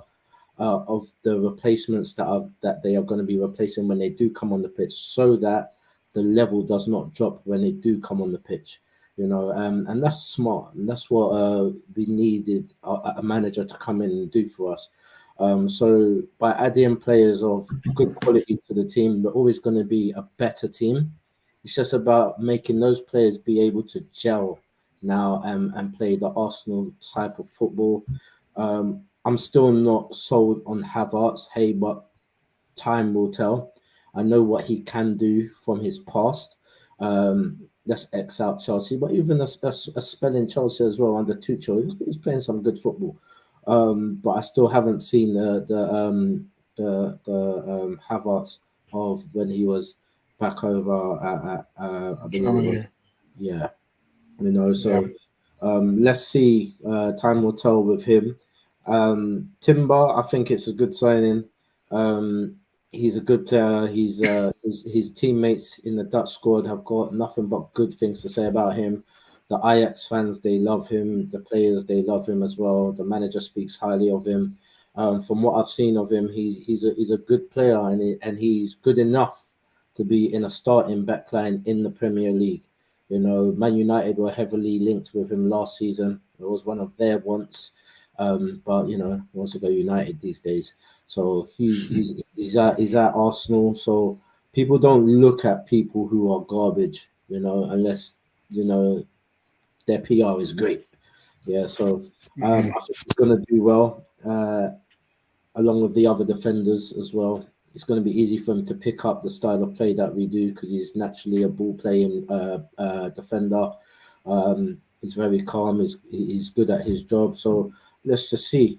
of the replacements that they are going to be replacing when they do come on the pitch, so that the level does not drop when they do come on the pitch. And that's smart, and that's what we needed a manager to come in and do for us. So by adding players of good quality to the team, we're always going to be a better team. It's just about making those players be able to gel now and play the Arsenal type of football. I'm still not sold on Havertz, but time will tell. I know what he can do from his past. Let's X out Chelsea, but even a spell in Chelsea as well under Tuchel, he's playing some good football. But I still haven't seen the Havertz of when he was back over at I believe let's see. Time will tell with him. Timber, I think it's a good signing. He's a good player. His teammates in the Dutch squad have got nothing but good things to say about him. The Ajax fans, they love him. The players, they love him as well. The manager speaks highly of him. From what I've seen of him, he's a good player, and he's good enough to be in a starting backline in the Premier League. Man United were heavily linked with him last season. It was one of their wants, but he wants to go United these days. So he's at Arsenal. So people don't look at people who are garbage, unless their PR is great. Yeah, so I think he's gonna do well. along with the other defenders as well. It's going to be easy for him to pick up the style of play that we do because he's naturally a ball playing defender. He's very calm. He's good at his job. So let's just see.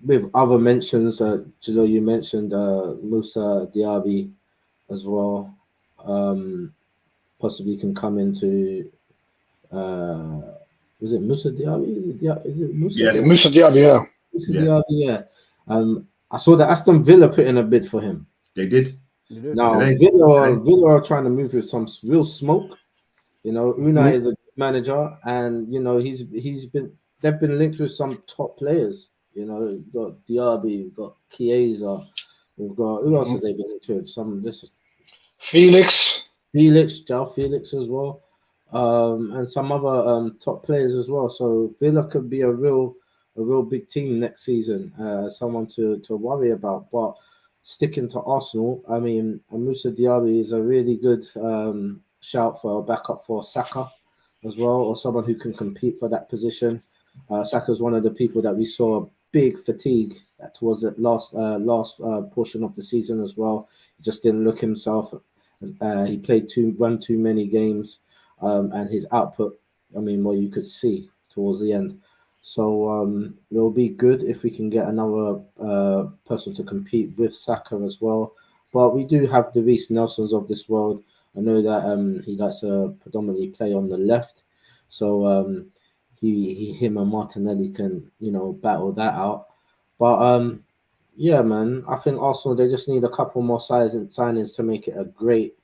With other mentions, Jalil, you mentioned Musa Diaby as well. Possibly can come into. Was it Musa Diaby? Is it Musa? Yeah. Diaby? Musa Diaby, yeah. Musa Diaby, yeah. I saw that Aston Villa put in a bid for him. They did. Now Today. Villa are trying to move with some real smoke. You know, Unai Mhm. is a good manager, and you know they've been linked with some top players. You know, we've got Diaby, we've got Chiesa, we've got who else have they been linked with? Felix. João Felix as well, and some other top players as well. So Villa could be a real big team next season. Someone to worry about. But sticking to Arsenal, I mean, Moussa Diaby is a really good shout for a backup for Saka as well, or someone who can compete for that position. Saka's one of the people that we saw big fatigue towards the last portion of the season as well. He just didn't look himself. He played one too many games, and his output, I mean, what you could see towards the end. So it'll be good if we can get another person to compete with Saka as well. But we do have the Reece Nelsons of this world. I know that he likes to predominantly play on the left, so him and Martinelli can battle that out. But yeah, man, I think Arsenal they just need a couple more signings to make it a great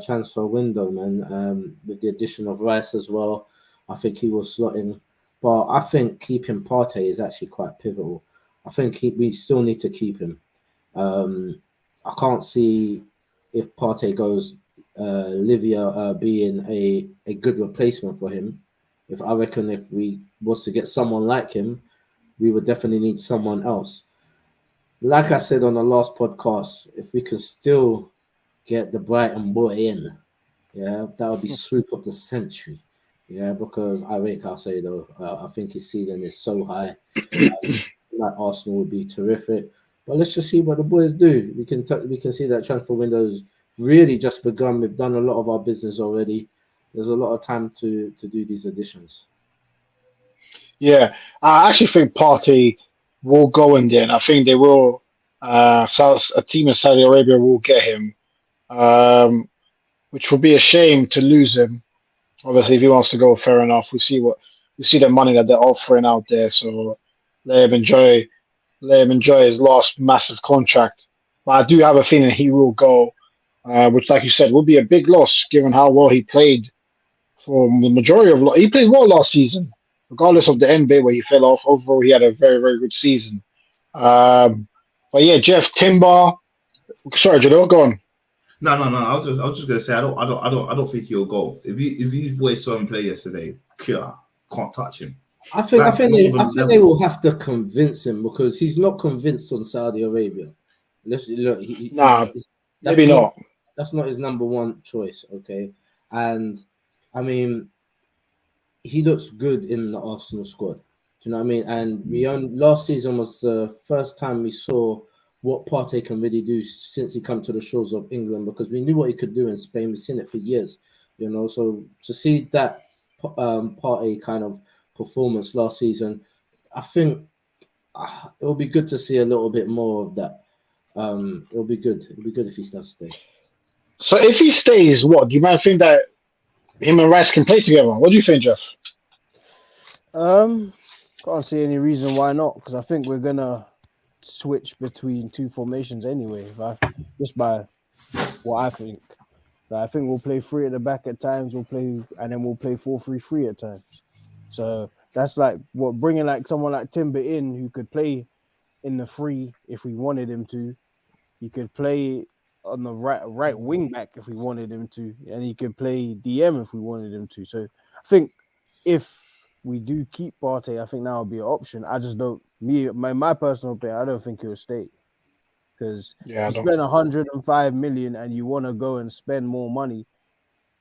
transfer window, man. With the addition of Rice as well, I think he will slot in. But I think keeping Partey is actually quite pivotal. I think we still need to keep him. I can't see if Partey goes, Livia being a good replacement for him. I reckon if we was to get someone like him, we would definitely need someone else. Like I said on the last podcast, if we could still get the Brighton boy in, yeah, that would be swoop of the century. Yeah, because I rate Caicedo. I think his ceiling is so high. Like Arsenal would be terrific. But let's just see what the boys do. We can see that transfer window's really just begun. We've done a lot of our business already. There's a lot of time to do these additions. Yeah, I actually think Partey will go in there, and I think they will. A team in Saudi Arabia will get him, which would be a shame to lose him. Obviously, if he wants to go, fair enough. We see the money that they're offering out there, so let him enjoy his last massive contract. But I do have a feeling he will go, which, like you said, will be a big loss given how well he played for the majority of. He played well last season, regardless of the end bit where he fell off. Overall, he had a very very good season. But yeah, Jeff Timber. Sorry, Jado, go on. No. I was just gonna say I don't think he'll go. If you boys saw him play yesterday, can't touch him. I think they will have to convince him because he's not convinced on Saudi Arabia. Look, Maybe not. That's not his number one choice, okay? And I mean, he looks good in the Arsenal squad. Do you know what I mean? And last season was the first time we saw what Partey can really do since he come to the shores of England because we knew what he could do in Spain. We've seen it for years, So to see that Partey kind of performance last season, I think it'll be good to see a little bit more of that. It'll be good. It'll be good if he does stay. So if he stays, what do you might think that him and Rice can play together? What do you think, Jeff? Can't see any reason why not because I think we're gonna switch between two formations anyway. Just by what I think. I think we'll play three at the back at times. We'll play 4-3-3 at times. So that's like what bringing like someone like Timber in who could play in the free if we wanted him to. He could play on the right wing back if we wanted him to, and he could play DM if we wanted him to. So I think if we do keep Partey, I think that would be an option. I just don't. My personal opinion, I don't think he'll stay because you spend 105 million and you want to go and spend more money.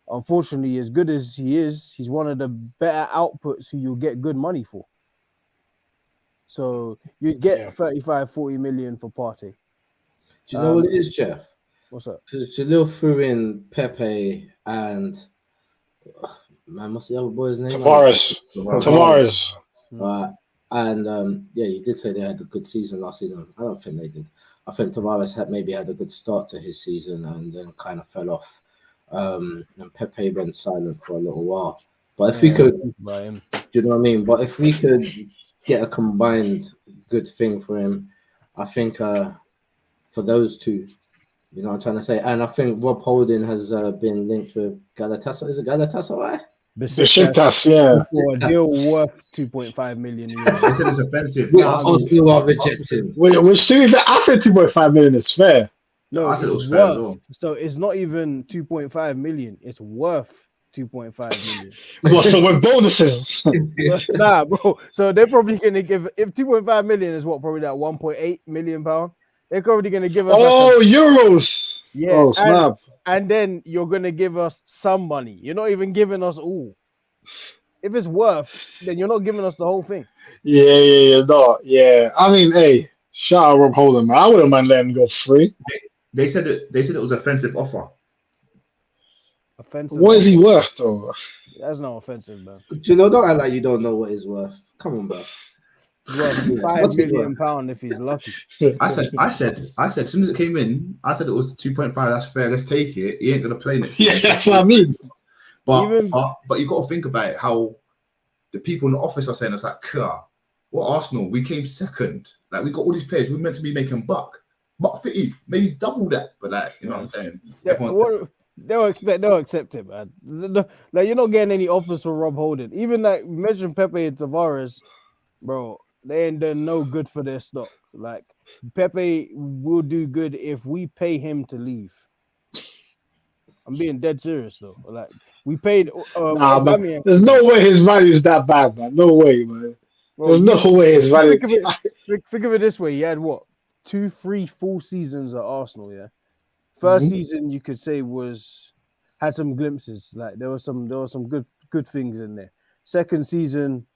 Unfortunately, as good as he is, he's one of the better outputs who you'll get good money for. So you'd get Yeah. 35-40 million for Partey. Do you know what it is, Jeff? What's up? Because Jalil threw in Pepe and man, what's the other boy's name? Tavares. Tavares. Tavares. And yeah, you did say they had a good season last season. I don't think they did. I think Tavares maybe had a good start to his season and then kind of fell off. And Pepe went silent for a little while. But if we could, do you know what I mean? But if we could get a combined good thing for him, I think for those two, you know what I'm trying to say. And I think Rob Holding has been linked with Galatasaray. Is it Galatasaray? Besiktas, yeah. For a deal worth 2.5 million euros. They said it's offensive. Arsenal are rejecting. Which to be fair, I think 2.5 million is fair. No, I said it it's was fair as worth. well. So it's not even 2.5 million. It's worth 2.5 million. Well, so with bonuses. Nah, bro. So they're probably gonna give if 2.5 million is what probably that 1.8 million pound. They're probably gonna give us euros. yeah. Oh, snap. And then you're gonna give us some money. You're not even giving us all. If it's worth, then you're not giving us the whole thing. Yeah. No, yeah. I mean, hey, shout out Rob Holding, man. I wouldn't mind letting him go free. They said it was an offensive offer. Offensive. What is he worth, though? That's not offensive, man. Do you know? Don't act like you don't know what he's worth. Come on, bro. Worth £5 million if he's lucky. I said, as soon as it came in, I said it was 2.5. That's fair. Let's take it. He ain't gonna play next Yeah, season. that's what I mean. But you got to think about it, how the people in the office are saying it's like, what Arsenal? We came second. Like, we got all these players. We're meant to be making buck 50, maybe double that. But like, you know what I'm saying? They'll accept it, man. Like, you're not getting any offers for Rob Holding. Even like mentioned Pepe and Tavares, bro. They ain't done no good for their stock. Like, Pepe will do good if we pay him to leave. I'm being dead serious though. Like, we paid. Man. There's no way his value is that bad, man. No way, man. Bro, There's no way his value. Think of it this way: he had what 2-3 full seasons at Arsenal. Yeah, 1st season you could say had some glimpses. Like there was some good things in there. 2nd season,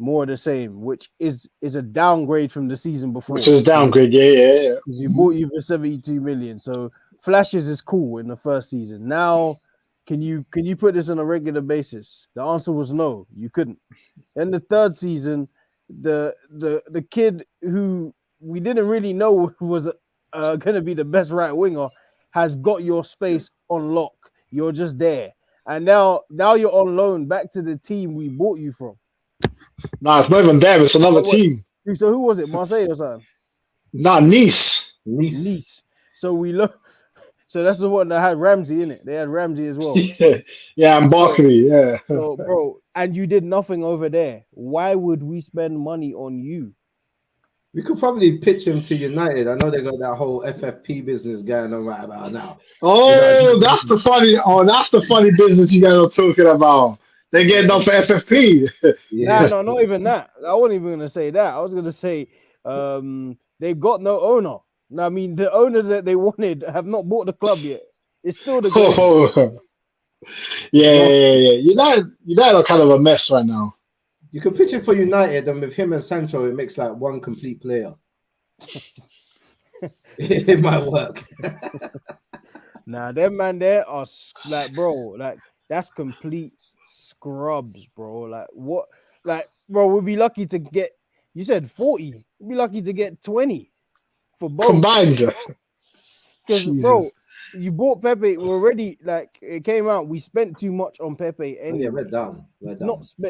more of the same, which is a downgrade from the season before. Which is a downgrade, yeah. Because you bought you for 72 million. So flashes is cool in the 1st season. Now, can you put this on a regular basis? The answer was no, you couldn't. In the 3rd season, the kid who we didn't really know was going to be the best right winger has got your space on lock. You're just there, and now you're on loan back to the team we bought you from. Nah, it's not even them. It's another team. So who was it? Marseille or something? Nah, Nice. So we look. So that's the one that had Ramsey in it. They had Ramsey as well. Yeah, and Barkley. Yeah. So, bro, and you did nothing over there. Why would we spend money on you? We could probably pitch him to United. I know they got that whole FFP business going on right about now. Oh, that's the funny business you guys are talking about. They get enough for FFP. Yeah. No, not even that. I wasn't even gonna say that. I was gonna say they've got no owner. I mean, the owner that they wanted have not bought the club yet. It's still the goal. Yeah. United are kind of a mess right now. You can pitch it for United, and with him and Sancho, it makes like one complete player. It might work. Nah, them man there are like, bro, like that's complete scrubs, bro. Like what? Like, bro, we'll be lucky to get. You said 40. We'll be lucky to get 20 for both combined. Because, bro, you bought Pepe already. Like it came out, we spent too much on Pepe. Anyway. Yeah, we're down.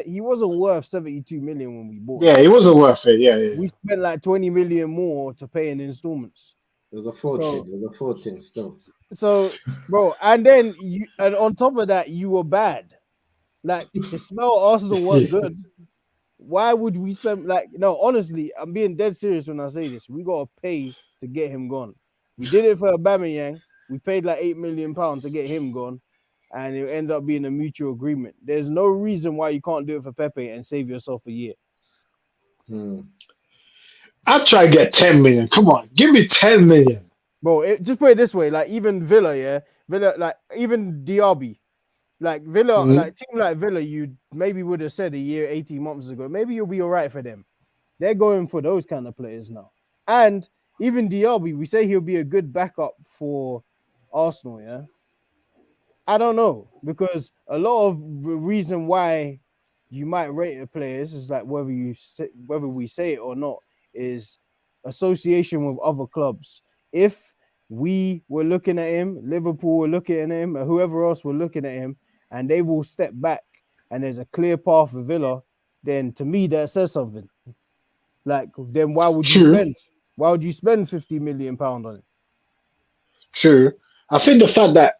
He wasn't worth 72 million when we bought. Yeah, him. he wasn't worth it. Yeah. We spent like 20 million more to pay in installments. It was a fraud thing still. So, bro, and then and on top of that, you were bad. Like the smell of Arsenal was good. Why would we spend no? Honestly, I'm being dead serious when I say this. We gotta pay to get him gone. We did it for Aubameyang. We paid like £8 million to get him gone, and it ended up being a mutual agreement. There's no reason why you can't do it for Pepe and save yourself a year. I'll try to get 10 million. Come on, give me 10 million. Bro, just put it this way, like even Villa, like even Diaby, like Villa, like team like Villa, you maybe would have said a year, 18 months ago, maybe you'll be all right for them. They're going for those kind of players now. And even Diaby, we say he'll be a good backup for Arsenal, yeah? I don't know, because a lot of the reason why you might rate a player is like whether we say it or not is association with other clubs. If we were looking at him, Liverpool were looking at him, or whoever else were looking at him, and they will step back, and there's a clear path for Villa, then to me that says something. Like, then why would you spend? Why would you spend £50 million on it? True. I think the fact that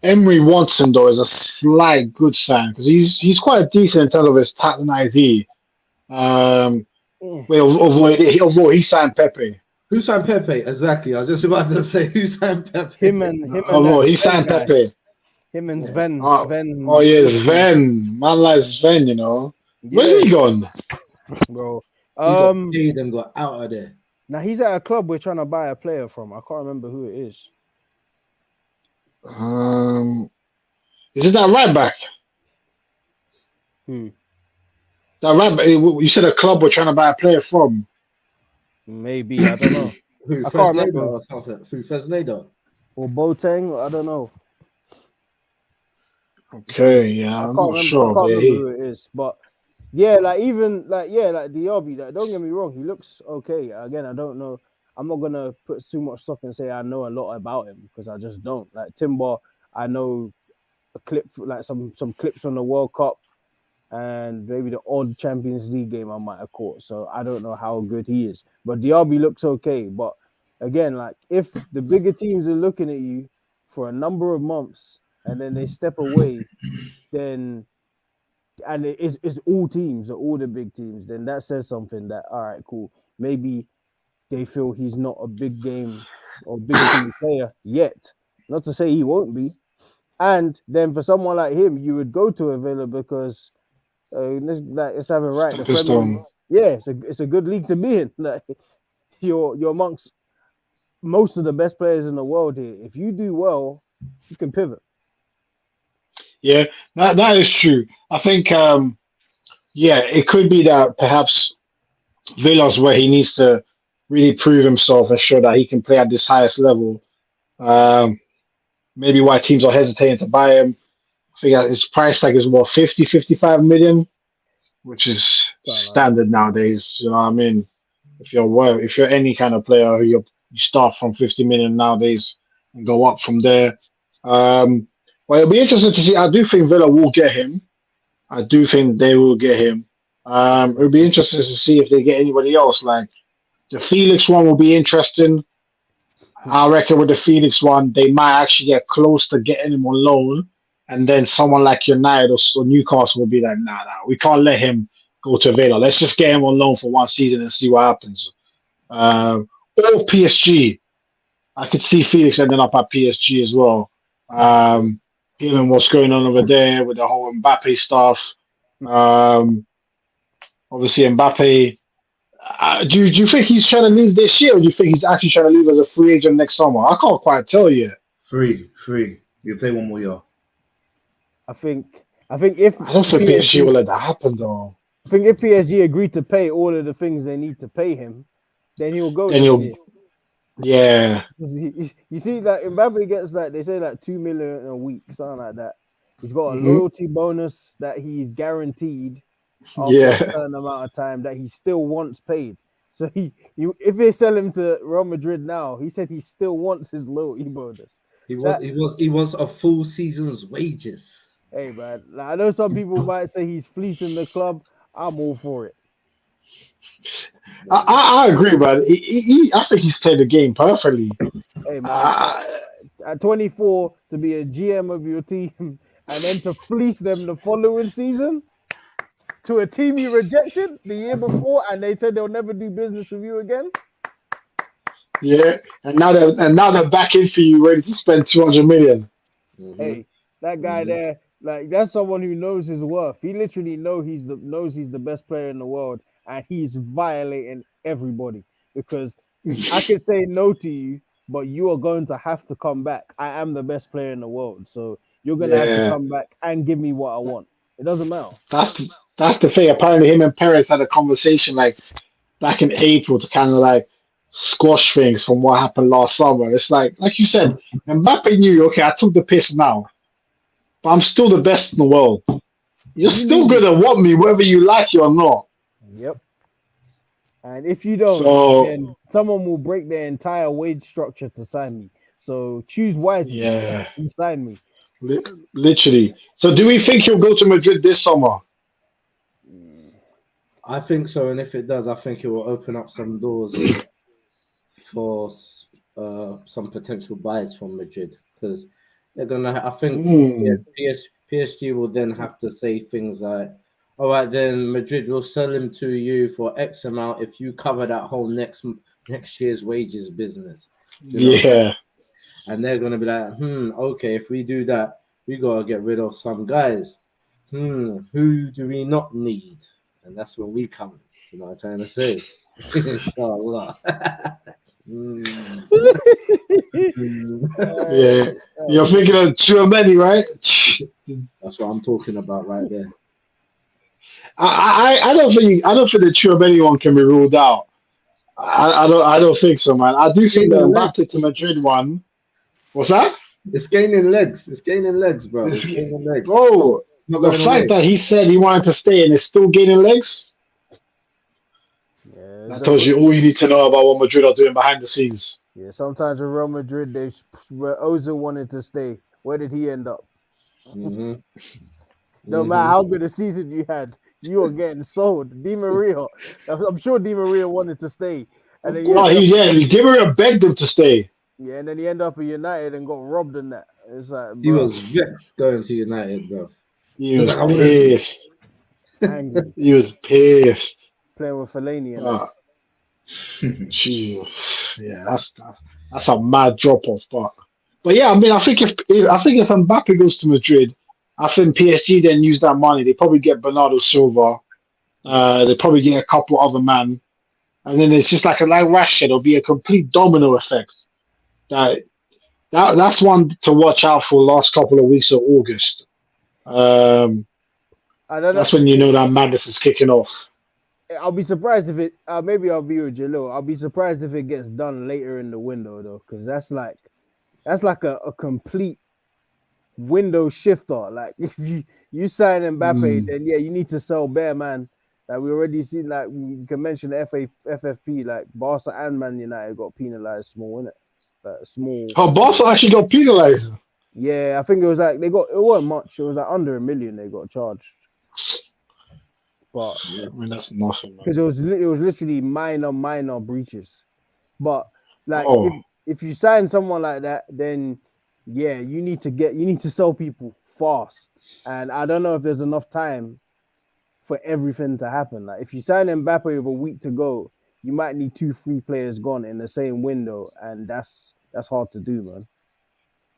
Emery wants him though is a slight good sign because he's quite decent in terms of his talent ID. Although he signed Pepe. Who signed Pepe? Exactly. I was just about to say who signed Pepe. Him and he signed Pepe. Him and Sven. Sven. Oh yeah, Sven. Man like Sven, you know. Yeah. Where's he gone? Bro. He them got out of there. Now he's at a club we're trying to buy a player from. I can't remember who it is. Is it that right back? Who? That right back, you said a club we're trying to buy a player from. Maybe, I don't know. Who? I can't remember. Who? Fresneda or Boateng? I don't know. Okay, yeah, I'm not sure. I can't remember who it is, but yeah, like Diaby. Like, don't get me wrong, he looks okay. Again, I don't know. I'm not gonna put too much stock and say I know a lot about him because I just don't. Like Timber, I know a clip, like some clips from the World Cup and maybe the odd Champions League game I might have caught. So I don't know how good he is. But Diaby looks okay. But again, like if the bigger teams are looking at you for a number of months and then they step away, then and it's all teams or all the big teams, then that says something that all right, cool. Maybe they feel he's not a big game or big team player yet. Not to say he won't be. And then for someone like him, you would go to a Villa because let's have it right. It's a good league to be in. Like you're amongst most of the best players in the world here. If you do well, you can pivot. Yeah, that is true. I think it could be that perhaps Villa's where he needs to really prove himself and show that he can play at this highest level. Maybe why teams are hesitating to buy him. I think his price tag is 55 million, which is standard nowadays. You know what I mean? If you're any kind of player, you start from 50 million nowadays and go up from there. But it'll be interesting to see. I do think Villa will get him. I do think they will get him. It'll be interesting to see if they get anybody else. Like the Felix one will be interesting. I reckon with the Felix one, they might actually get close to getting him on loan. And then someone like United or Newcastle will be like, nah, we can't let him go to Villa. Let's just get him on loan for one season and see what happens. Or PSG. I could see Felix ending up at PSG as well. Given what's going on over there with the whole Mbappe stuff. Obviously, Mbappe. Do you think he's trying to leave this year, or do you think he's actually trying to leave as a free agent next summer? I can't quite tell yet. Free. You play one more year. I think if I don't think PSG will let that happen though. I think if PSG agreed to pay all of the things they need to pay him, then he'll go. Yeah. You see that Mbappe gets like they say like 2 million a week, something like that. He's got a loyalty bonus that he's guaranteed after a certain amount of time that he still wants paid. So if they sell him to Real Madrid now, he said he still wants his loyalty bonus. He wants a full season's wages. Hey man, like, I know some people might say he's fleecing the club. I'm all for it. I agree, but I think he's played the game perfectly. Hey man, at 24 to be a GM of your team and then to fleece them the following season to a team you rejected the year before, and they said they'll never do business with you again. Yeah, and now they're back in for you, ready to spend 200 million. Hey, that guy there, like that's someone who knows his worth. He literally knows he's the best player in the world, and he's violating everybody because I can say no to you, but you are going to have to come back. I am the best player in the world, so you're gonna have to come back and give me what I want. It doesn't matter. That's the thing. Apparently, him and Perez had a conversation like back in April to kind of like squash things from what happened last summer. It's like you said, Mbappe knew, okay, I took the piss now, but I'm still the best in the world. You're still gonna want me whether you like it or not. Yep. And if you don't, So then someone will break their entire wage structure to sign me. So choose wisely. yeah, And sign me. literally. So do we think he'll go to Madrid this summer? I think so, and if it does, I think it will open up some doors for some potential buys from Madrid, because they're gonna. I think PSG will then have to say things like, "All right, then Madrid will sell him to you for X amount if you cover that whole next year's wages business." Yeah. And they're gonna be like, okay, if we do that, we gotta get rid of some guys. Who do we not need? And that's when we come. You know what I'm trying to say? Inshallah. Yeah. You're thinking of Tchouaméni, right? That's what I'm talking about right there. I don't think the Tchouaméni one can be ruled out. I don't think so, man. I do think the Mbappe to Madrid one. What's that? It's gaining legs. It's gaining legs, bro. It's gaining legs. Bro, the fact that he said he wanted to stay and is still gaining legs. Yeah, that tells you all you need to know about what Madrid are doing behind the scenes. Yeah, sometimes in Real Madrid, where Ozil wanted to stay, where did he end up? No matter how good a season you had, you were getting sold. Di Maria, I'm sure Di Maria wanted to stay. And then Di Maria begged him to stay. Yeah, and then he ended up at United and got robbed in that. It's like, bro. He was vexed going to United, bro. He was pissed. Angry. He was pissed. Playing with Fellaini and Jesus. Yeah, that's a mad drop off. But yeah, I mean, I think if Mbappe goes to Madrid, I think PSG then use that money. They probably get Bernardo Silva. They probably get a couple other men, and then it's just like Rash said, it'll be a complete domino effect. That's one to watch out for the last couple of weeks of August. That's when you know that madness is kicking off. I'll be surprised if it. Maybe I'll be with Jalil. I'll be surprised if it gets done later in the window though, because that's like a complete window shifter. Like if you sign Mbappe, then yeah, you need to sell bare man. Like we already seen, like we can mention the FFP, like Barca and Man United got penalized small, innit? Small. Oh, Barca actually got penalized. Yeah, I think it was like it wasn't much. It was like under $1 million they got charged. But yeah, I mean that's nothing. Because it was literally minor breaches. But like if you sign someone like that, then yeah, you need to sell people fast. And I don't know if there's enough time for everything to happen. Like if you sign Mbappe with a week to go, you might need 2-3 players gone in the same window, and that's hard to do, man.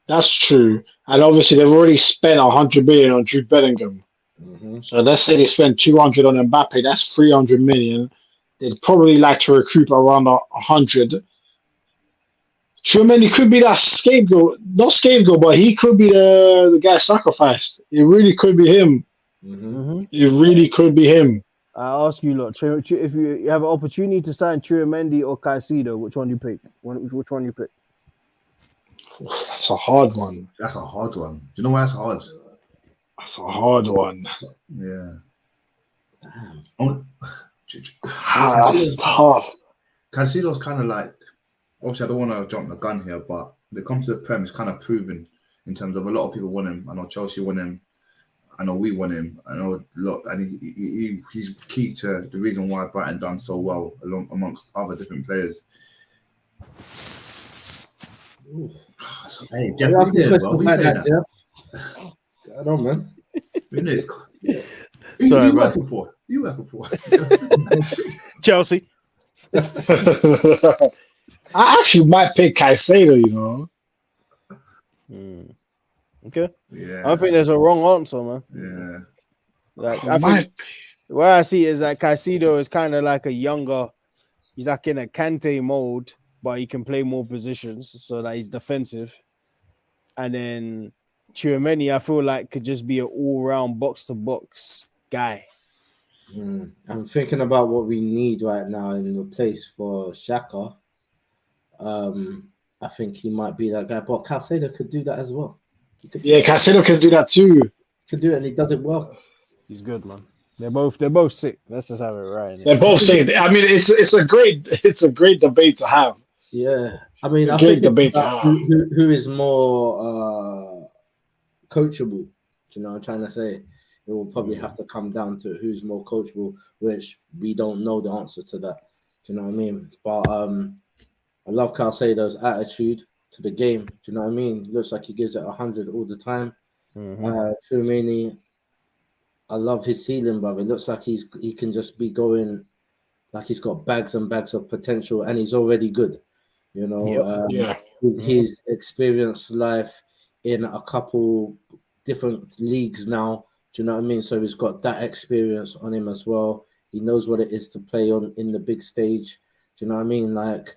That's true, and obviously they've already spent 100 million on Jude Bellingham. So let's say they spend 200 on Mbappe. That's 300 million. They'd probably like to recoup around 100. Tchouaméni could be that scapegoat, not scapegoat, but he could be the guy sacrificed. It really could be him. It really could be him. I ask you, look, if you have an opportunity to sign Tchouaméni or Caicedo, which one you pick? Which one you pick? That's a hard one. That's a hard one. Do you know why that's hard? That's a hard one. Yeah. That's hard. Caicedo's kind of like, obviously I don't want to jump the gun here, but when it comes to the Prem, it's kind of proven in terms of a lot of people want him. I know Chelsea want him. I know we want him. I know a lot, and he's key to the reason why Brighton done so well amongst other different players. Hey, Jeff, what you I don't know, man. Who you working for? You working for? Chelsea. I actually might pick Caicedo, you know. Okay. Yeah. I don't think there's a wrong answer, man. Yeah. Like I think where I see it is that Caicedo is kind of like a younger. He's like in a Kante mode, but he can play more positions, so that he's defensive. And then Tchouaméni, I feel like could just be an all-round box-to-box guy. I'm thinking about what we need right now in the place for Xhaka. I think he might be that guy, but Caicedo could do that as well. He could do Yeah, that. Cancelo can do that too. Could do it, and he does it well. He's good, man. They're both sick. Let's just have it right. They're both saying. I mean, it's a great debate to have. Yeah, I mean, It's a I great think it's debate to about have. who is more coachable. Do you know what I'm trying to say? It will probably have to come down to who's more coachable, which we don't know the answer to that. Do you know what I mean? But I love Caicedo's attitude to the game. Do you know what I mean? Looks like he gives it 100 all the time. Tchouaméni, I love his ceiling, brother. It looks like he can just be going like he's got bags and bags of potential, and he's already good. You know, Yeah. with his experienced life in a couple different leagues now. Do you know what I mean? So he's got that experience on him as well. He knows what it is to play on in the big stage. Do you know what I mean? Like,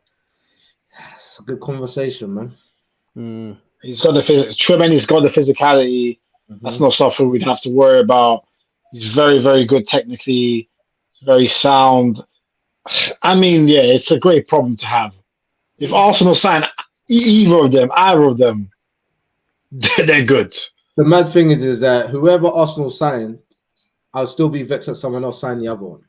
it's a good conversation, man. He's got the Tchouaméni's got the physicality. That's not something we'd have to worry about. He's very, very good technically, very sound. I mean, yeah, it's a great problem to have. If Arsenal sign either of them, they're good. The mad thing is that whoever Arsenal sign, I'll still be vexed that someone else signed the other one.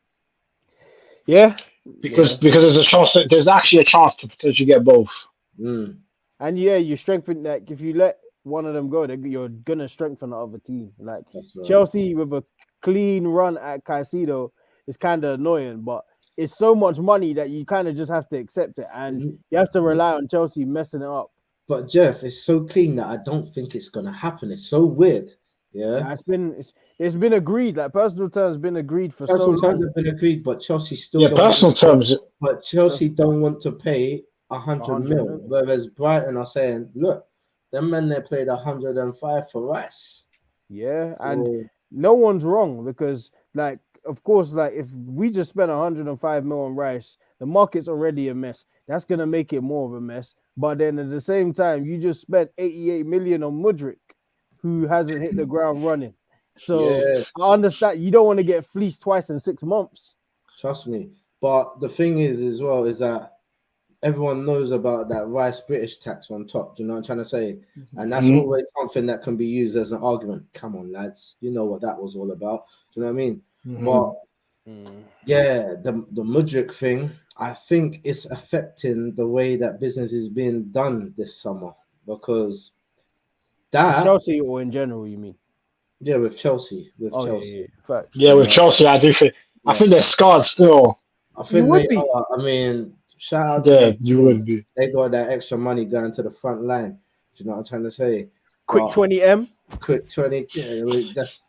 Yeah, Because there's a chance there's actually a chance to potentially get both. And yeah, you strengthen like if you let one of them go, you're gonna strengthen the other team. Like Right. Chelsea with a clean run at Caicedo is kind of annoying, but it's so much money that you kind of just have to accept it, and you have to rely on Chelsea messing it up. But Jeff, it's so clean that I don't think it's gonna happen. It's so weird. Yeah, it's been agreed. Like personal terms been agreed for personal so terms long. have been agreed, but Chelsea still Yeah, personal terms. But Chelsea don't want to pay 100 mil, mil. whereas Brighton are saying, look, them men they played 105 for Rice. Yeah, and no one's wrong because, like, of course, like if we just spent 105 mil on Rice, the market's already a mess. That's gonna make it more of a mess. But then at the same time, you just spent 88 million on Mudryk, who hasn't hit the ground running. So I understand you don't want to get fleeced twice in 6 months. Trust me. But the thing is, as well, is that everyone knows about that Rice British tax on top. Do you know what I'm trying to say? And that's always something that can be used as an argument. Come on, lads, you know what that was all about. Do you know what I mean? But yeah, the Mudryk thing, I think it's affecting the way that business is being done this summer because that Chelsea or in general, you mean? Yeah, with Chelsea. Chelsea. Yeah, with Chelsea, I do think I think they're scarred still. I think would be. I mean, shout out Yeah, to them. you would be. They got that extra money going to the front line. Do you know what I'm trying to say? Quick 20M. Quick 20. Yeah, that's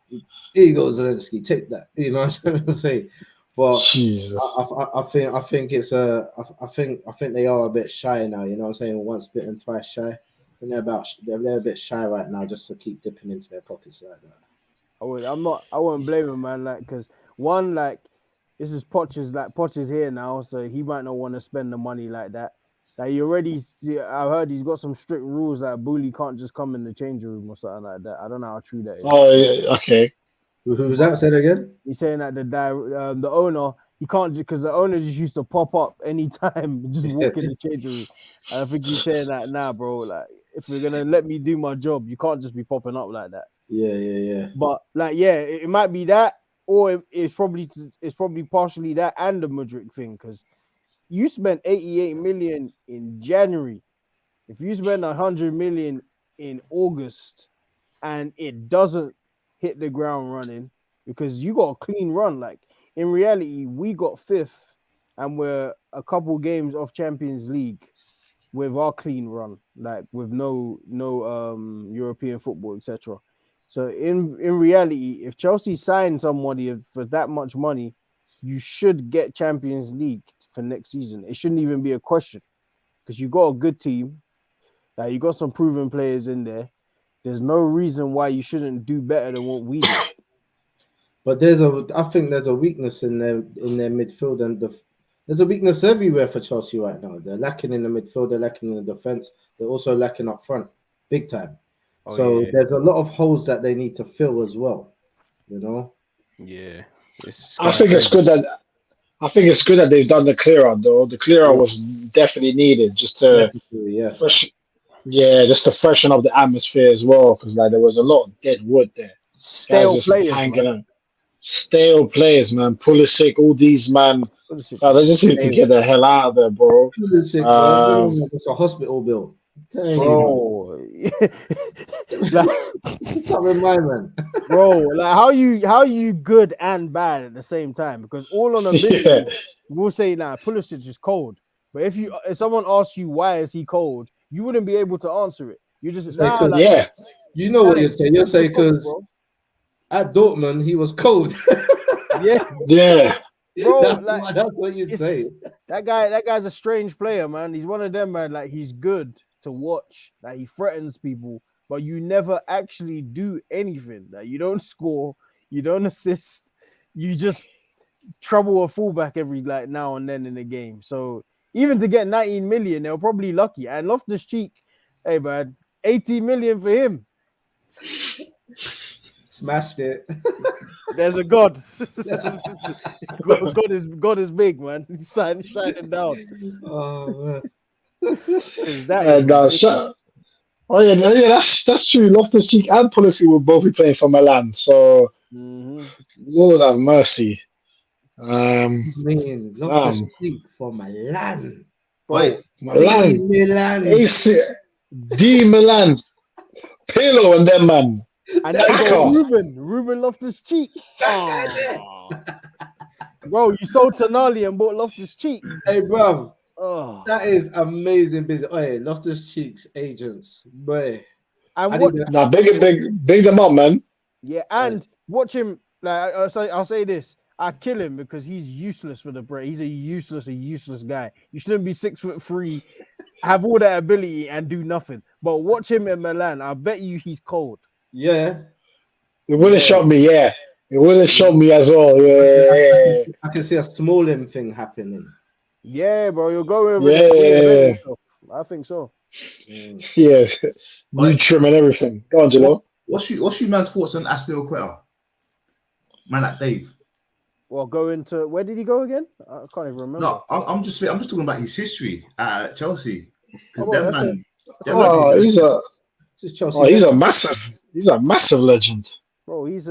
here you go, Zelensky. Take that. You know what I'm trying to say? But Jesus. I think it's I think they are a bit shy now. You know what I'm saying? Once bitten, twice shy. I think they're a bit shy right now, just to keep dipping into their pockets like that. I wouldn't blame him, man. Like, because one, like, this is Poch is here now, so he might not want to spend the money like that. Like, I heard he's got some strict rules that Bully can't just come in the change room or something like that. I don't know how true that is. Oh, yeah, okay. Who's that? Say it again. He's saying that the owner, he can't, because the owner just used to pop up anytime, just walk in the change room. And I think he's saying that now, bro. Like, if you're gonna let me do my job, you can't just be popping up like that. Yeah. But like, yeah, it might be that, or it's probably partially that and the Mudryk thing, because you spent 88 million in January. If you spend 100 million in August and it doesn't hit the ground running, because you got a clean run. Like, in reality, we got 5th and we're a couple games off Champions League with our clean run, like with no European football, etc. So in reality, if Chelsea sign somebody for that much money, you should get Champions League for next season. It shouldn't even be a question because you got a good team. Like, you got some proven players in there. There's no reason why you shouldn't do better than what we did. But I think there's a weakness in their midfield, and there's a weakness everywhere for Chelsea right now. They're lacking in the midfield, they're lacking in the defense, they're also lacking up front, big time. There's a lot of holes that they need to fill as well. You know. Yeah. I think it's good that they've done the clear out though. The clear out was definitely needed just to Necessary, yeah. just to freshen up the atmosphere as well because like there was a lot of dead wood there. Guys Stale just players, hanging man. out. Stale players, man. Pulisic, all these man. Pulisic They is just need to stale. get the hell out of there, bro. Pulisic, bro. It's a hospital bill. Bro, like, Can't remind, man. bro, like how you good and bad at the same time? Because all on ability, Yeah. we'll say nah, Pulisic is cold. But if someone asks you why is he cold, you wouldn't be able to answer it. You just Yeah. You know what you'd say. You'll say cold, because at Dortmund he was cold. yeah, Yeah. bro, that's what you'd say. That guy's a strange player, man. He's one of them, man. Like he's good to watch. Like he threatens people, but you never actually do anything. Like you don't score, you don't assist, you just trouble a fullback every like now and then in the game. So even to get 19 million, they're probably lucky. And Loftus-Cheek, hey man, 80 million for him. Smashed it. There's a God. God is big, man. He's shining down. Oh man. That's true. Loftus-Cheek and Pulisic will both be playing for Milan. So Lord have mercy. Loftus-Cheek for Milan. Wait, Milan. Milan. AC, D Milan. Pirlo and them man. And then you got Ruben Loftus-Cheek. Oh. Bro, you sold Tonali and bought Loftus-Cheek. Hey, bro. Oh. That is amazing business. Oh, yeah, Loftus-Cheek's agents. Boy. And big them up, man. Yeah, and watch him. Like I'll say this. I kill him because he's useless for the break. He's a useless guy. You shouldn't be 6'3", have all that ability and do nothing. But watch him in Milan. I bet you he's cold. Yeah. It would have shot me, yeah. It would have shot me as well. Yeah. I can see a Smalling thing happening. Yeah, bro. You'll go over yeah. I think so. Yeah. New trim and everything. Go on, Jalo. What's your man's thoughts on Aspilicueta? Man like Dave. Well, go into where did he go again? I can't even remember. No, I'm just talking about his history at Chelsea. He's a massive legend. Bro, he's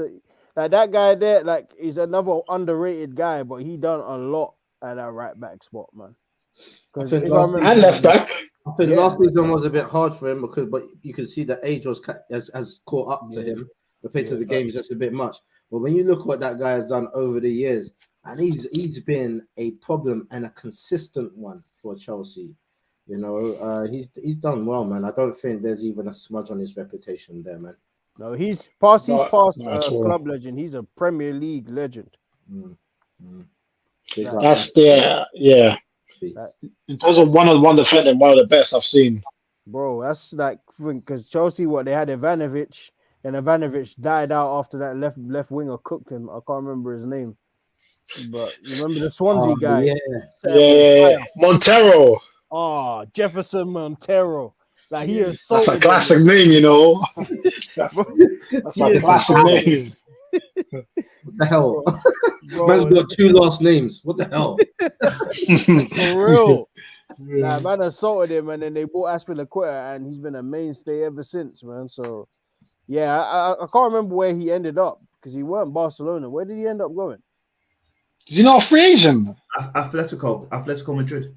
that guy there. Like he's another underrated guy, but he done a lot at that right back spot, man. And left back. I think last season was a bit hard for him but you can see the age has caught up to him. The pace of the game is just a bit much. But when you look what that guy has done over the years, and he's been a problem and a consistent one for Chelsea. You know, he's done well, man. I don't think there's even a smudge on his reputation there, man. No, he's past club legend. He's a Premier League legend. That's yeah. In terms of one defending, one of the best I've seen. Bro, that's like because Chelsea, they had Ivanovic, and Ivanovic died out after that left winger cooked him. I can't remember his name, but you remember the Swansea guy? Yeah. Montero. Oh, Jefferson Montero. Like he is so. That's a classic name, you know. That's a classic name. What the hell? Man's got 2 last names. What the hell? For real. Nah, man assaulted him, and then they bought Aspilicueta, and he's been a mainstay ever since, man. So, yeah, I can't remember where he ended up because he weren't Barcelona. Where did he end up going? Is he not a free agent? Atletico Madrid.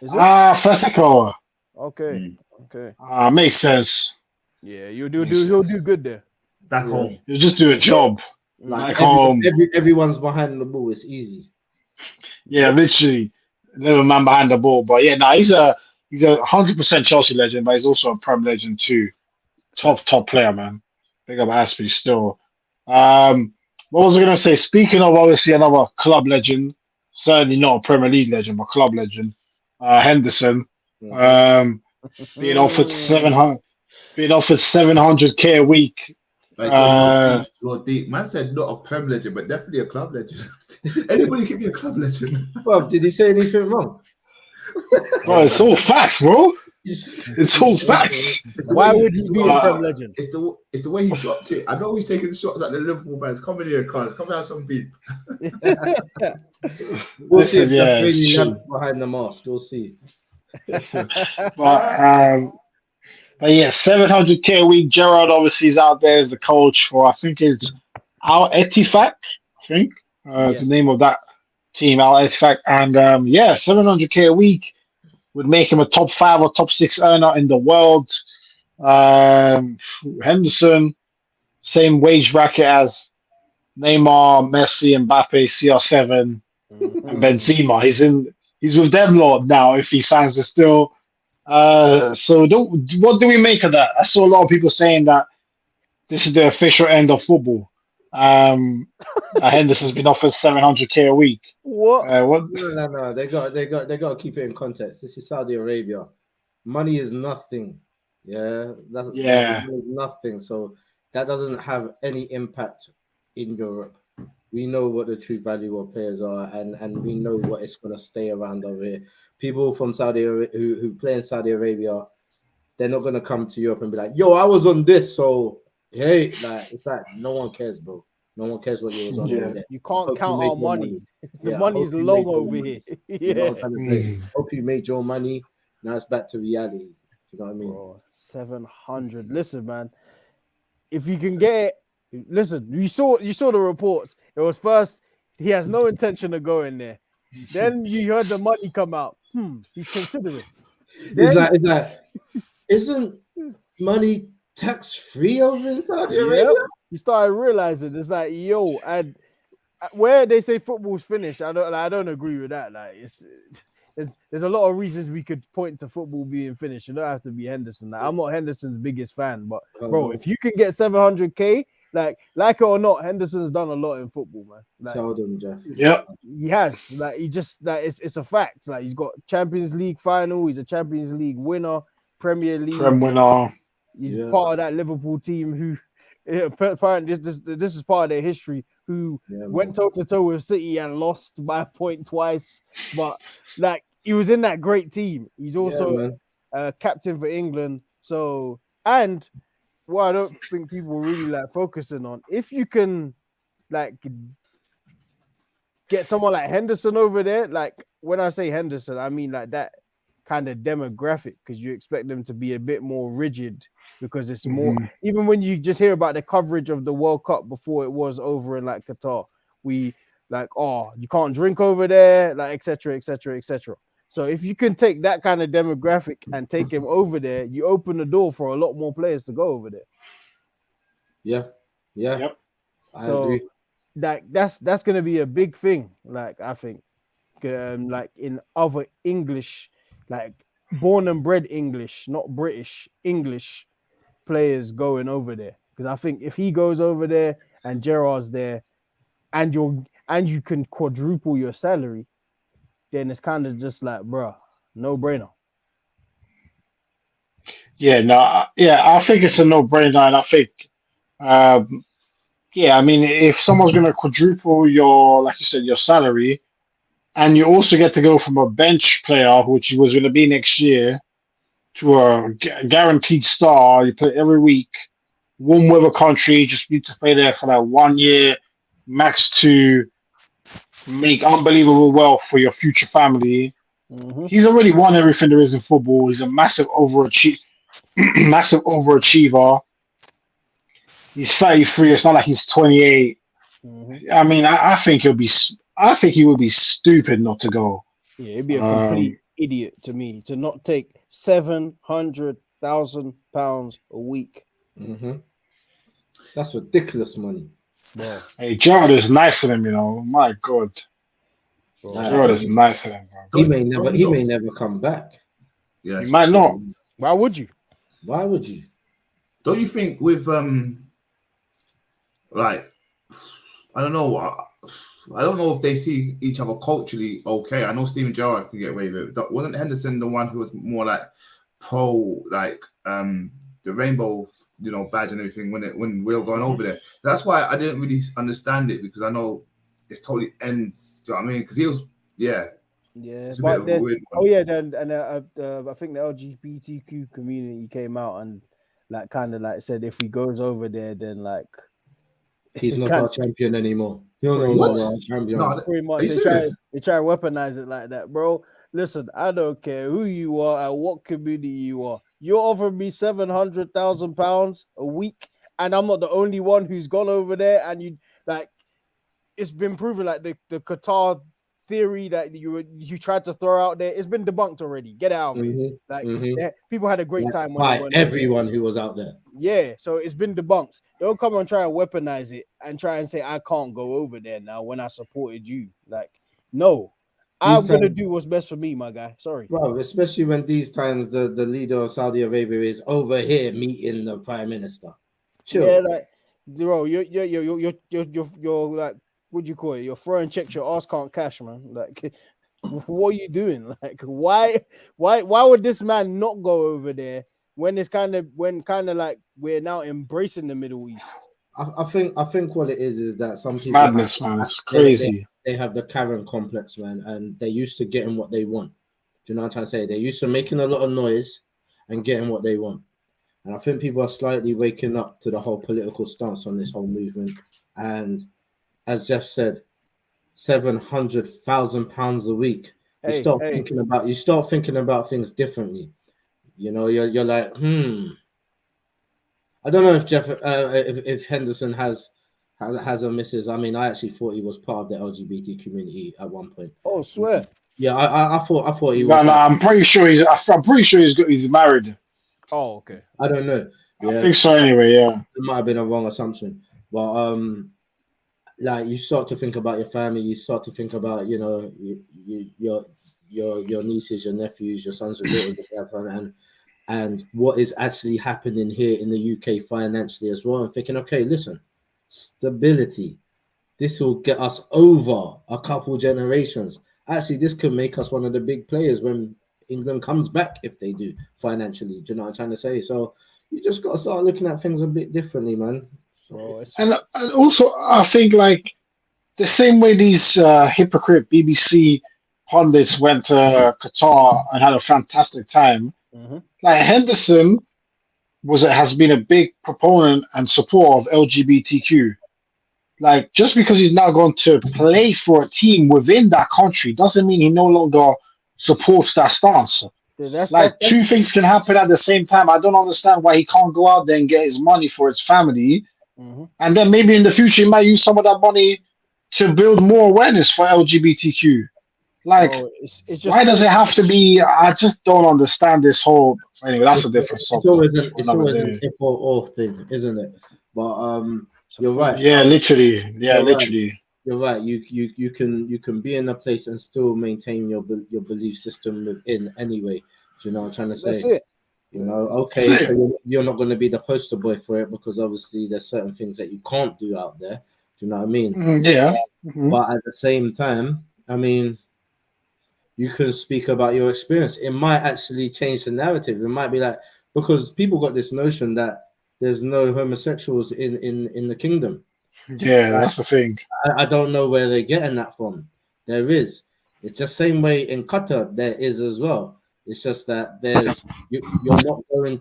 Atletico. Okay. Makes sense. Yeah, he'll do good there. Back home. He'll just do a job. Like everyone's behind the ball. It's easy. Yeah, literally. Never man behind the ball. But yeah, he's a 100% Chelsea legend, but he's also a Prem legend too. Top player, man. Big up Aspie still. What was I going to say? Speaking of obviously another club legend, certainly not a Premier League legend, but club legend, Henderson. Being offered 700K a week. Deep. Man said not a Prem legend, but definitely a club legend. Anybody can be a club legend. Well, did he say anything wrong? Bro, it's all facts, bro. It's all facts. Why would he be a Prem legend? It's the way he dropped it. I know he's taking shots at the Liverpool fans. Come in here, cuz. Come have some beef. We'll see Listen, if yeah, that's it's really true. left behind the mask. We'll see. But yeah, 700k a week. Gerard obviously is out there as the coach for, I think it's al-ettifaq. I think the Yes. name of that team, al-ettifaq, and yeah, 700k a week would make him a top 5 or top 6 earner in the world. Henderson, same wage bracket as Neymar, Messi, Mbappe, CR7, and Benzema. He's with them lot now if he signs the still. So what do we make of that? I saw a lot of people saying that this is the official end of football. Henderson's been offered 700k a week. What? What? No. They got to keep it in context. This is Saudi Arabia. Money is nothing. Yeah, that's nothing. So that doesn't have any impact in Europe. We know what the true value of players are, and we know what it's going to stay around over here. People from Saudi Arabia who play in Saudi Arabia, they're not going to come to Europe and be like, "Yo, I was on this." So hey, like it's like no one cares, bro. No one cares what you was on. Yeah. You can't count our money. The money's low long over here. You know what I'm trying to say? Hope you made your money. Now it's back to reality. You know what I mean? Bro, 700. Listen, man. If you can get it, listen. You saw the reports. It was first he has no intention of going there. Then you heard the money come out. He's considering. It's like isn't money tax free over in Saudi Arabia? You started realizing it's like, yo, and where they say football's finished, I don't agree with that. Like there's a lot of reasons we could point to football being finished. You don't have to be Henderson. Like, I'm not Henderson's biggest fan, but bro, if you can get 700k, like it or not, Henderson's done a lot in football, man. Like, Tell them, Jeff. Yep. He has. Like he just like it's a fact. Like he's got Champions League final. He's a Champions League winner, Premier League. Prem winner. He's part of that Liverpool team who apparently this is part of their history. Who went toe to toe with City and lost by a point twice, but like he was in that great team. He's also captain for England. So, and what I don't think people really like focusing on, if you can like get someone like Henderson over there, like when I say Henderson, I mean like that kind of demographic, because you expect them to be a bit more rigid, because it's more, even when you just hear about the coverage of the World Cup before it was over in like Qatar, we like, oh, you can't drink over there, like etc. So if you can take that kind of demographic and take him over there, you open the door for a lot more players to go over there. Yep. I So agree. that's gonna be a big thing. Like I think, like in other English, like born and bred English, not British English players going over there. Because I think if he goes over there and Gerrard's there, and you can quadruple your salary, then it's kind of just like, bruh, no brainer. I think it's a no-brainer, and I think, I mean, if someone's going to quadruple your, like you said, your salary, and you also get to go from a bench player, which he was going to be next year, to a guaranteed star, you play every week, warm weather country, just need to play there for like 1 year, max to make unbelievable wealth for your future family. He's already won everything there is in football. He's a massive overachiever. He's 33. It's not like he's 28. I mean, I think he would be stupid not to go. Yeah, it'd be a complete idiot to me to not take £700,000 a week. That's ridiculous money. Bro. Hey, Gerard is nice to him, you know. My God. Gerard is nice to him, bro. He may never come back. Yeah, He might not. Why would you? Don't you think with like, I don't know. I don't know if they see each other culturally okay. I know Steven Gerrard can get away with it. Wasn't Henderson the one who was more like pro, like the rainbow, badge and everything when we were going over there? That's why I didn't really understand it, because I know it's totally ends. Do you know what I mean? Because he was, Yeah, It's a bit but of a then, weird oh one. yeah, then and I think the LGBTQ community came out and like kind of like said if he goes over there, then like He's not kind our champion anymore. He'll no pretty What? longer much, our champion. No, pretty are much you serious? they try to weaponize it like that, bro. Listen, I don't care who you are and what community you are. You're offering me £700,000 a week, and I'm not the only one who's gone over there. And you like, it's been proven like the Qatar theory that you tried to throw out there, it's been debunked already. Get it out of here. Like people had a great Like, time when they by went over there. everyone who was out there. Yeah, so it's been debunked. Don't come and try and weaponize it and try and say I can't go over there now when I supported you. Like, no, I'm gonna do what's best for me, my guy. Sorry, bro. Especially when these times the leader of Saudi Arabia is over here meeting the prime minister. Chill. Yeah, like, bro, you're like, what do you call it? You're throwing checks your ass can't cash, man. Like, what are you doing? Like, why would this man not go over there when it's kind of like we're now embracing the Middle East? I think what it is that some It's people madness, man. It's they, crazy. they have the Karen complex, man, and they're used to getting what they want. Do you know what I'm trying to say? They're used to making a lot of noise and getting what they want. And I think people are slightly waking up to the whole political stance on this whole movement. And as Jeff said, £700,000 a week. You start thinking about things differently. You know, you're like, I don't know if Jeff, if Henderson has a missus. I mean, I actually thought he was part of the LGBT community at one point. Oh, swear. Yeah, I thought he No, was. no, I'm pretty sure he's married. Oh, okay. I don't know. Yeah, I think so. Anyway, yeah. it might have been a wrong assumption, but like you start to think about your family. You start to think about your nieces, your nephews, your sons and daughters, and what is actually happening here in the UK financially as well. And thinking, okay, listen, stability. This will get us over a couple generations. Actually, this could make us one of the big players when England comes back, if they do financially. Do you know what I'm trying to say? So you just got to start looking at things a bit differently, man. Bro, And also, I think like the same way these hypocrite BBC pundits went to Qatar and had a fantastic time. Like Henderson has been a big proponent and supporter of LGBTQ. Like just because he's now going to play for a team within that country doesn't mean he no longer supports that stance. Like two things can happen at the same time. I don't understand why he can't go out there and get his money for his family, and then maybe in the future he might use some of that money to build more awareness for LGBTQ. Like, bro, it's just why does it have to be? I just don't understand this whole. Anyway, that's a different subject. It's always an if or thing, isn't it? But you're right. Yeah, literally. Yeah, you're literally. Right. You're right. You can be in a place and still maintain your belief system within anyway. Do you know what I'm trying to say? That's it. You know, okay, so you're not going to be the poster boy for it because obviously there's certain things that you can't do out there. Do you know what I mean? Yeah. But at the same time, I mean, you can speak about your experience. It might actually change the narrative. It might be like, because people got this notion that there's no homosexuals in the kingdom. Yeah, that's the thing. I don't know where they're getting that from. There is. It's just same way in Qatar there is as well. It's just that you're not going.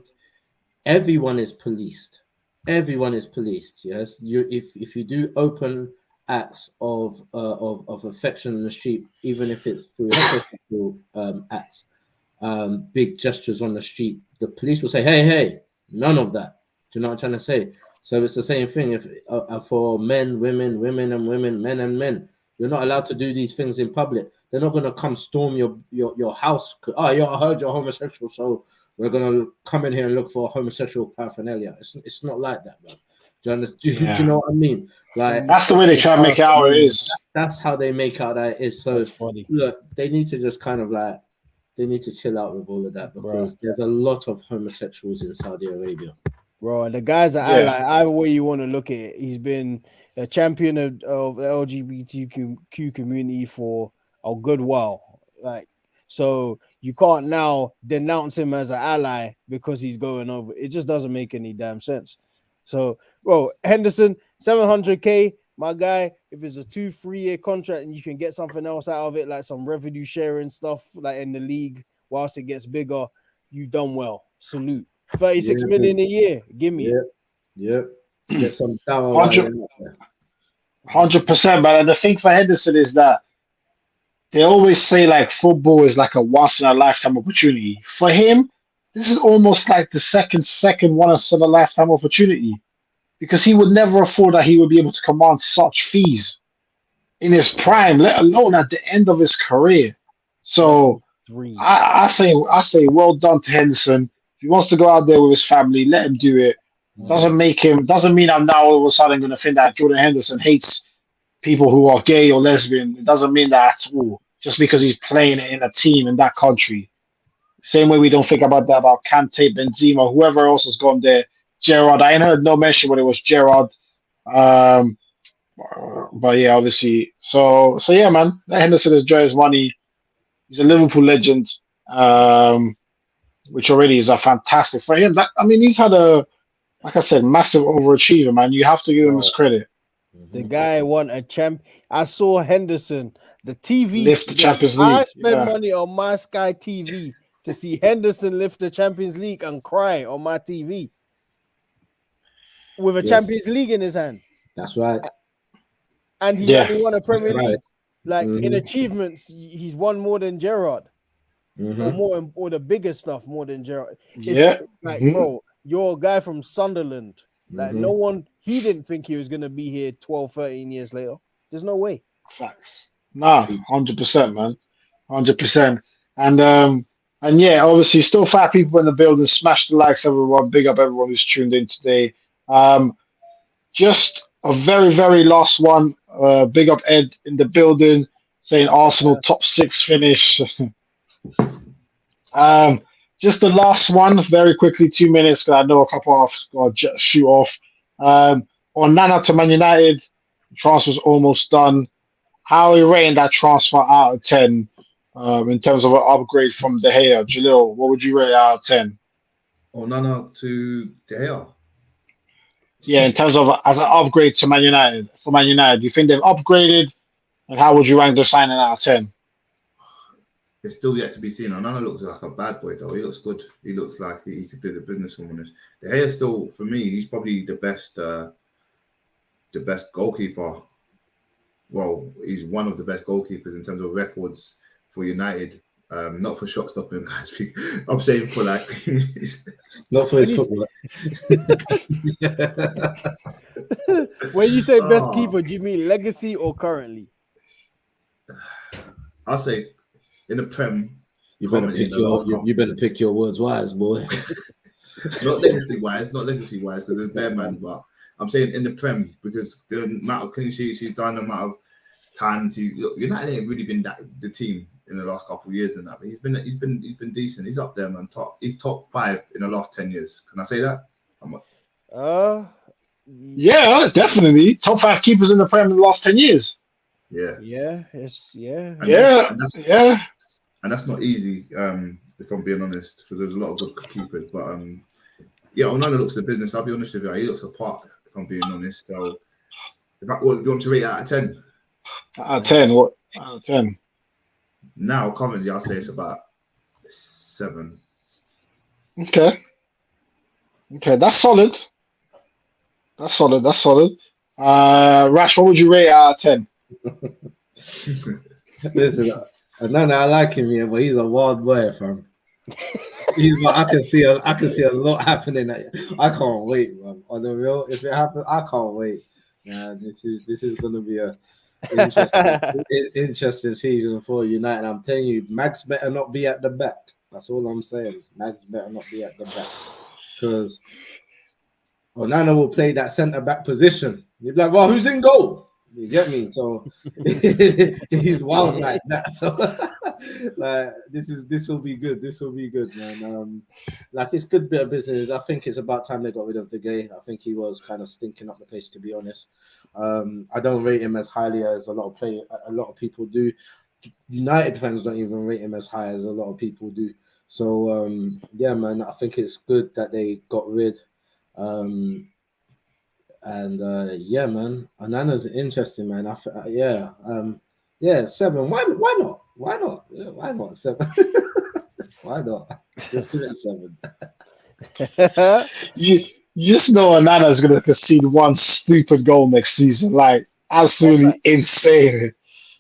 Everyone is policed. Everyone is policed. Yes, if you do open acts of affection in the street, even if it's through heterosexual acts, big gestures on the street, the police will say, "Hey, none of that." Do you know what I'm trying to say? So it's the same thing. If for men, women, men and men, you're not allowed to do these things in public. They're not going to come storm your house. I heard you're homosexual, so we're going to come in here and look for homosexual paraphernalia. It's not like that, man. Do you know what I mean? Like that's the way they try to make it out. It is. That's how they make out that it is. So look, they need to just kind of like they need to chill out with all of that because there's a lot of homosexuals in Saudi Arabia. Bro, and the guys that I like, either way you want to look at it, he's been a champion of the LGBTQ community for a good while. Like, so you can't now denounce him as an ally because he's going over. It just doesn't make any damn sense. So, bro, Henderson, 700K, my guy, if it's a 2-3 year contract and you can get something else out of it, like some revenue sharing stuff, like in the league, whilst it gets bigger, you've done well. Salute. 36 million a year. Give me it. Yep. Get some down. 100%. But the thing for Henderson is that they always say like football is like a once in a lifetime opportunity. For him, this is almost like the second once in a lifetime opportunity, because he would never afford that he would be able to command such fees in his prime, let alone at the end of his career. So I say well done to Henderson. If he wants to go out there with his family, let him do it. Doesn't mean I'm now all of a sudden going to think that Jordan Henderson hates people who are gay or lesbian. It doesn't mean that at all. Just because he's playing in a team in that country. Same way we don't think about that about Kante, Benzema, whoever else has gone there. Gerrard, I ain't heard no mention when it was Gerrard. But yeah, obviously. So yeah, man. Let Henderson enjoy his money. He's a Liverpool legend, which already is a fantastic for him. He's had like I said, massive overachiever, man. You have to give him his credit. The guy won a champ. I saw Henderson, the TV. Lift the Champions League. I spend money on my Sky TV to see Henderson lift the Champions League and cry on my TV with a Champions League in his hand. That's right. And he only won a Premier League. Like in achievements, he's won more than Gerrard, or the bigger stuff more than Gerrard. Bro, you're a guy from Sunderland. Like no one, he didn't think he was gonna be here 12, 13 years later. There's no way. Facts. Nah, 100%, man, 100%. And yeah, obviously, still 5 people in the building. Smash the likes, everyone. Big up everyone who's tuned in today. Just a very, very last one. Big up Ed in the building saying Arsenal top 6 finish. Just the last one, very quickly, 2 minutes, because I know a couple of got to shoot off. Onana to Man United, the transfer's almost done. How are you rating that transfer out of 10 in terms of an upgrade from De Gea? Jalil, what would you rate out of 10? Onana to De Gea. Yeah, in terms of as an upgrade to Man United, for Man United, do you think they've upgraded? And how would you rank the signing out of 10? It's still yet to be seen. Onana looks like a bad boy, though. He looks good. He looks like he could do the business for this. De Gea still, for me, he's probably the best goalkeeper. Well, he's one of the best goalkeepers in terms of records for United. Not for shot stopping, guys. I'm saying for like, not for his football. When you say best keeper, do you mean legacy or currently? I'll say in the Prem. You better pick your words wise, boy. Not legacy wise, because there's bare man, but I'm saying in the Prem, because the amount of clean sheets he's done, the amount of times United ain't really been the team in the last couple of years and that, but he's been decent. He's up there, man. He's top 5 in the last 10 years. Can I say that? Yeah, definitely. Top 5 keepers in the Prem in the last 10 years. Yeah. And that's not easy, if I'm being honest, because there's a lot of good keepers. But Onana looks the business. I'll be honest with you, he looks apart, if I'm being honest. So, what do you want to rate out of 10? Out of 10, what? Out of 10. Now, currently, I'll say it's about 7. Okay, that's solid. Rash, what would you rate out of 10? Listen, I like him here, but he's a wild boy, fam. I can see a lot happening. I can't wait, man. On the real, if it happens, I can't wait. Man, this is gonna be a interesting season for United. I'm telling you, Max better not be at the back. That's all I'm saying. Max better not be at the back, because Onana will play that centre back position. You're like, well, who's in goal? You get me? So he's wild like that. So like this will be good. This will be good, man. Like it's good bit of business. I think it's about time they got rid of the Gay. I think he was kind of stinking up the place, to be honest. I don't rate him as highly as a lot of people do. United fans don't even rate him as high as a lot of people do. So yeah, man, I think it's good that they got rid. And yeah, man, Onana's interesting, man. Yeah, 7. Why not? Why not? Yeah, why not 7? Why not? Let's do it 7. You you just know Onana's gonna concede one stupid goal next season, like Oh, absolutely insane.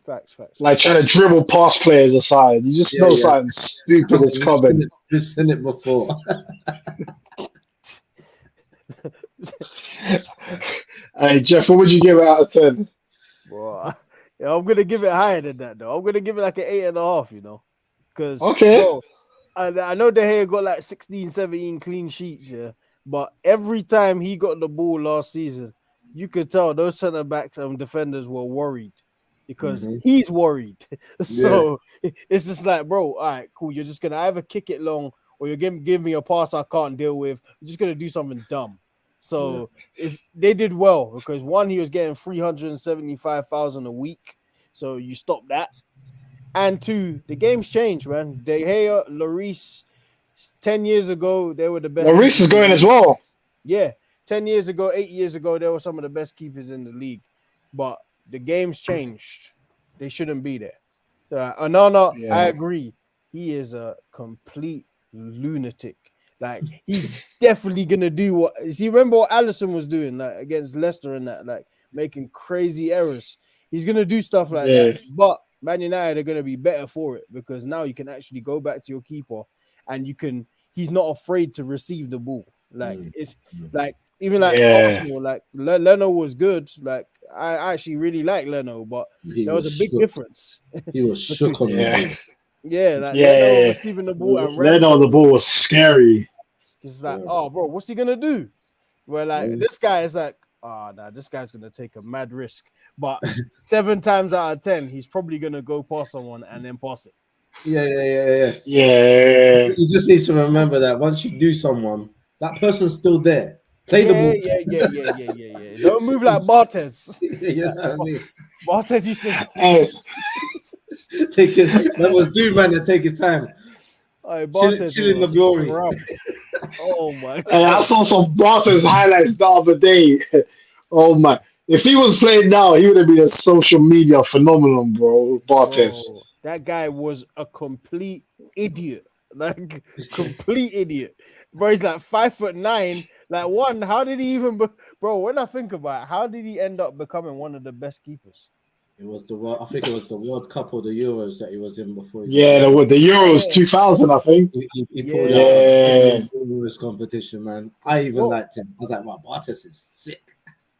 facts. Like trying to dribble past players aside. You just Yeah, know yeah. something stupid is coming. We've seen it before. Hey Jeff, what would you give it out of 10? Boy, yeah, I'm gonna give it higher than that though. I'm gonna give it like an 8.5, you know, because Okay. bro, I know De Gea got like 16, 17 clean sheets, yeah, but every time he got the ball last season, you could tell those centre backs and defenders were worried because he's worried. So it's just like, bro, all right, cool. You're just gonna either kick it long or you're gonna give me a pass I can't deal with. You're just gonna do something dumb. So they did well because one, he was getting 375,000 a week, so you stop that. And two, the game's changed, man. De Gea, Lloris, 10 years ago, they were the best. Maurice is keepers in the going as league. well. Yeah, 10 years ago, 8 years ago, they were some of the best keepers in the league. But the game's changed. They shouldn't be there. Onana, Yeah. I agree. He is a complete lunatic. Like, he's definitely gonna do what. See, remember what Alisson was doing, like against Leicester and that, like making crazy errors. He's gonna do stuff like Yeah. that. But Man United are gonna be better for it because now you can actually go back to your keeper and you can. He's not afraid to receive the ball. Like it's like even like Yeah. Arsenal, like Leno was good. Like I actually really like Leno, but there was a big difference. He was shook on the Yeah. ball. Yeah, like Yeah. Leno receiving the ball and ran Leno on for the it. ball was scary. It's like, oh, bro, what's he gonna do? Where like this guy is like, oh, nah, this guy's gonna take a mad risk. But 7 times out of 10, he's probably gonna go past someone and then pass it. Yeah. Yeah. You just need to remember that once you do someone, that person's still there. Play the ball. Yeah. Don't move like Bartes. You know what I mean? Bartes used to Hey, Take it. That was do man and take his time. Bartes Chill in the was glory. scrub. Oh my hey, I god. saw some Barton's highlights the other day. Oh my. If he was playing now, he would have been a social media phenomenon, bro. Bartes. Bro, that guy was a complete idiot. Like complete idiot. Bro, he's like 5'9". Like one, how did he even bro, when I think about it, how did he end up becoming one of the best keepers? It was the World. I think it was the World Cup or the Euros that he was in before. Yeah, the Euros 2000, I think. He pulled Yeah. out the Euros competition, man. I even liked him. I was like, wow, Bartes is sick.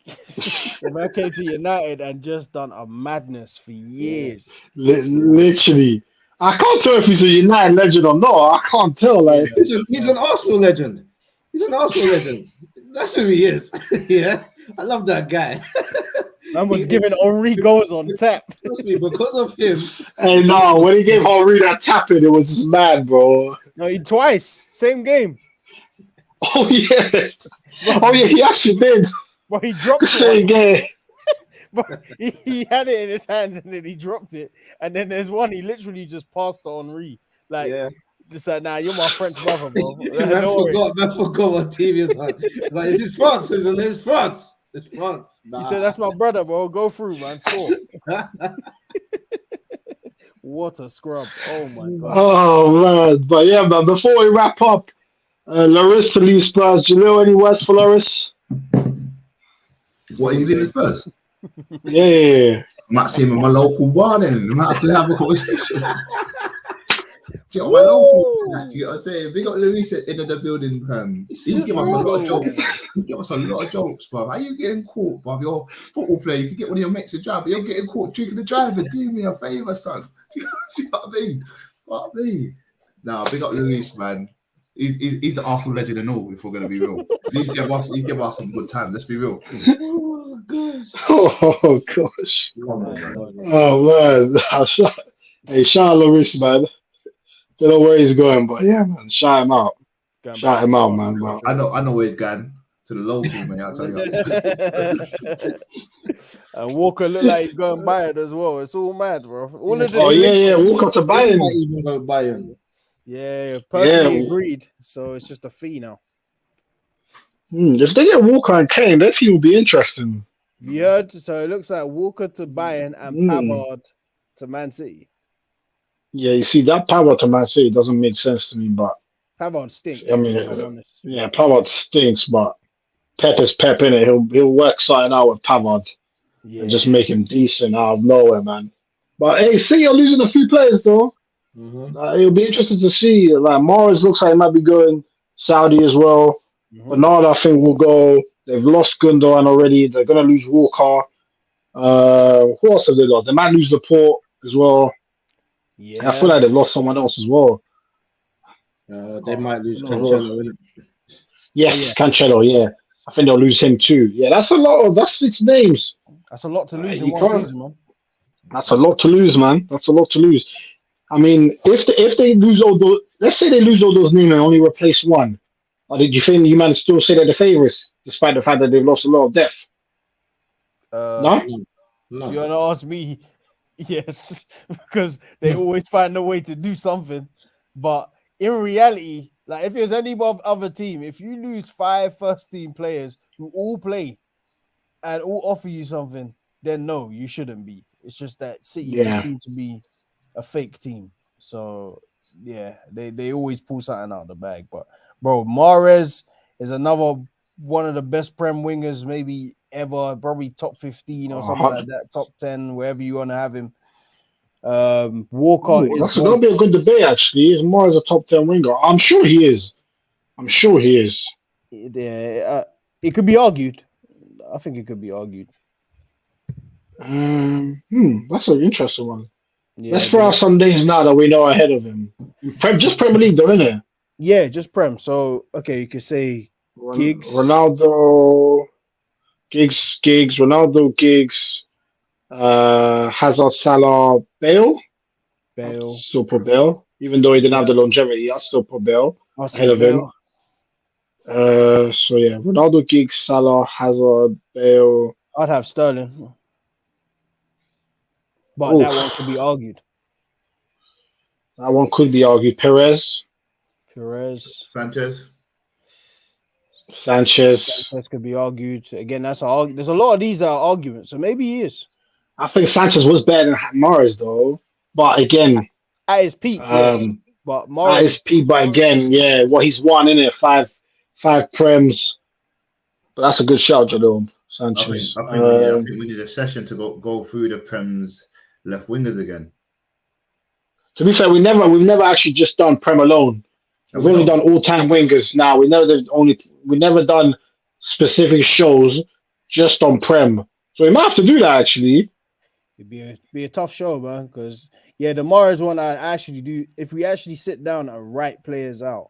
The man came to United and just done a madness for years. Literally. I can't tell if he's a United legend or not. I can't tell. Like, He's an Arsenal legend. He's an Arsenal legend. That's who he is. Yeah, I love that guy. Man was giving Henri goals on tap. Trust me, because of him. hey, no, when he gave Henry that tapping, it was just mad, bro. No, he twice, same game. Oh yeah. Oh yeah, he actually did. But he dropped Same it. game. But he had it in his hands and then he dropped it. And then there's one he literally just passed to Henri. Like, just like, nah, you're my French brother, bro. Man forgot what team is on. Like, is it France? Isn't it? It's France. It's France. He said, that's my brother, bro. Go through, man. Score. What a scrub. Oh my god. Oh man. But yeah, man, before we wrap up, Lloris to leave Spurs. Do you know any words for Lloris? What, he's leaving Spurs? Yeah. I might see him in my local bar then. I might have to have a conversation. Get on my local. You know what I'm saying? Big up Luis in the building. He give us a lot of jokes. He give us a lot of jokes, bro. How you getting caught, bro? You're a football player. You can get one of your mates to drive, but you're getting caught drinking the driver. Do me a favor, son. Do you know what I mean? Fuck me. Nah, big up Luis, man. He's an Arsenal legend and all, if we're going to be real. He give us some good time. Let's be real. Oh, gosh. Oh gosh. Come on, man. Oh man. Hey, shout out Lloris, man. Don't know where he's going, but yeah, man, shout him out. Shout him out, man. Bro. I know where he's going. To the local, man. I'll tell you. And Walker look like he's going Bayern as well. It's all mad, bro. All of Oh yeah. Walk up to Bayern. Might even go Bayern. Yeah, personally agreed. So it's just a fee now. If they get Walker and Kane, that team will be interesting. Yeah, so it looks like Walker to Bayern and Pavard to Man City. Yeah, you see that Pavard to Man City doesn't make sense to me, but Pavard stinks. I mean, if I'm honest. yeah, Pavard stinks, but Pep is Pep in it. He'll work something out with Pavard Yeah. and just make him decent out of nowhere, man. But hey, City are losing a few players though. It'll be interesting to see. Like Morris looks like he might be going Saudi as well. Bernard, I think, will go. They've lost Gundogan already. They're gonna lose Walker. Who else have they lost? They might lose Laporte as well. Yeah. I feel like they've lost someone else as well. They might lose No, Cancelo. Yes, Cancelo. Yeah, I think they'll lose him too. Yeah, that's a lot. That's 6 names. That's a lot to lose in you one can't- season, man. That's a lot to lose, man. That's a lot to lose. I mean, if they lose all those, let's say they lose all those names and only replace one, or did you think you might still say they're the favourites, despite the fact that they've lost a lot of depth? No? If you want to ask me, yes, because they always find a way to do something. But in reality, like if there's any other team, if you lose 5 first-team players who all play and all offer you something, then no, you shouldn't be. It's just that City just seem to be a fake team. So yeah, they always pull something out of the bag. But bro, Mahrez is another one of the best Prem wingers maybe ever, probably top 15 or something like that, top 10, wherever you want to have him. Walker that'll be a good debate actually. Is Morris a top 10 winger? I'm sure he is. Yeah, it could be argued. I think it could be argued. That's an interesting one. Yeah, Let's throw out some names now that we know ahead of him. Just Premier League, though, isn't it? Yeah, just Prem. So okay, you could say Giggs, Ronaldo, Giggs, Ronaldo, Giggs, Hazard, Salah, Bale. Still put Bale, even though he didn't have the longevity. I still put Bale ahead of him. So yeah, Ronaldo, Giggs, Salah, Hazard, Bale. I'd have Sterling, but that one could be argued. That one could be argued. Perez, Sanchez could be argued. Again, there's a lot of these arguments, so maybe he is. I think Sanchez was better than Morris though, but again, at his peak, yes. But Morris, at his peak, but again, yeah, what he's won in it, five prems. But that's a good shout, Jadon Sanchez. I think we did a session to go through the Prem's left wingers again. To be fair, we've never actually just done Prem alone. We've only done all-time wingers. Now we never done specific shows just on Prem. So we might have to do that actually. It'd be a tough show, man. Because the Mahrez one I actually do. If we actually sit down and write players out,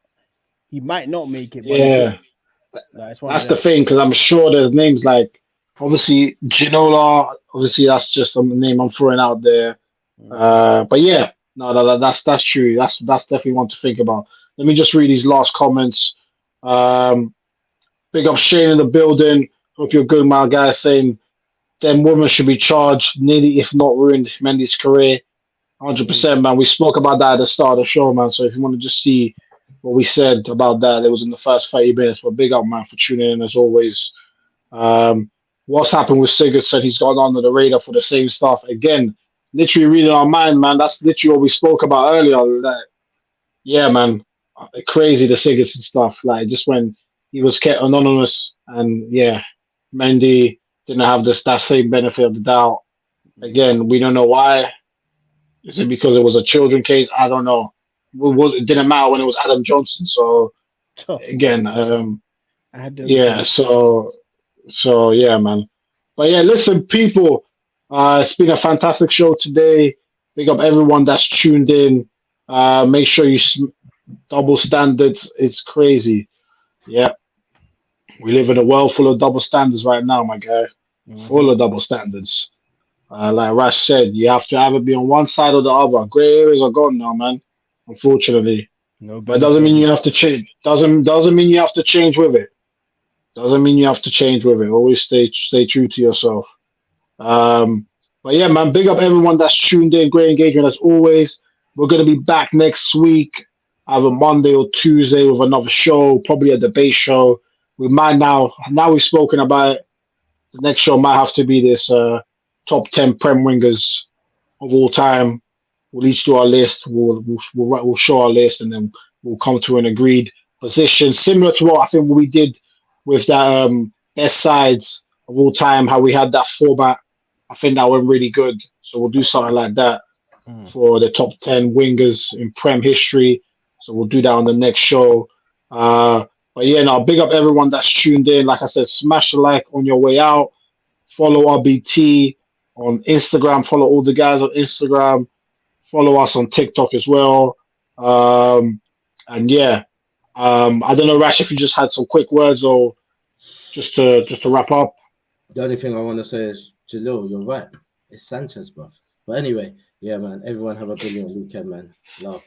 he might not make it. Yeah, that's the thing. Because I'm sure there's names like obviously Ginola. Obviously, that's just a name I'm throwing out there. But yeah. No, that's true. That's definitely one to think about. Let me just read these last comments. Big up Shane in the building. Hope you're good, my guy. Saying them women should be charged, nearly if not ruined Mendy's career. 100%, man. We spoke about that at the start of the show, man. So if you want to just see what we said about that, it was in the first 30 minutes. But big up, man, for tuning in as always. What's happened with Sigurdsson? He's gone under the radar for the same stuff again. Literally reading our mind, man. That's literally what we spoke about earlier. Like, yeah, man. Crazy, the Sigurdsson stuff. Like, just when he was kept anonymous and, yeah, Mendy didn't have that same benefit of the doubt. Again, we don't know why. Is it because it was a children case? I don't know. It didn't matter when it was Adam Johnson. So, again, yeah, so, yeah, man. But, yeah, listen, people. It's been a fantastic show today. Big up everyone that's tuned in. Make sure you double standards. It's crazy. Yeah. We live in a world full of double standards right now, my guy. Full of double standards. Like Rash said, you have to either be on one side or the other. Gray areas are gone now, man. Unfortunately. But it doesn't mean you have to change. Doesn't mean you have to change with it. Always stay true to yourself. But yeah, man, big up everyone that's tuned in. Great engagement as always. We're going to be back next week, either Monday or Tuesday with another show, probably a debate show. we might now we've spoken about it. The next show might have to be this top 10 Prem wingers of all time. We'll each do our list. We'll show our list, and then we'll come to an agreed position, similar to what I think we did with that best sides of all time. How we had that format. I think that went really good. So we'll do something like that for the top 10 wingers in Prem history. So we'll do that on the next show. But yeah, now big up everyone that's tuned in. Like I said, smash the like on your way out. Follow RBT on Instagram. Follow all the guys on Instagram. Follow us on TikTok as well. And yeah, I don't know, Rash, if you just had some quick words or just to wrap up. The only thing I want to say is, Jalil, you're right. It's Sanchez, bro. But anyway, yeah, man. Everyone have a brilliant weekend, man. Love.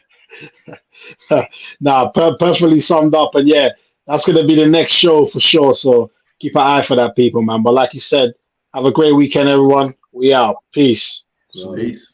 Perfectly summed up. And yeah, that's going to be the next show for sure. So keep an eye for that, people, man. But like you said, have a great weekend, everyone. We out. Peace. Love. Peace.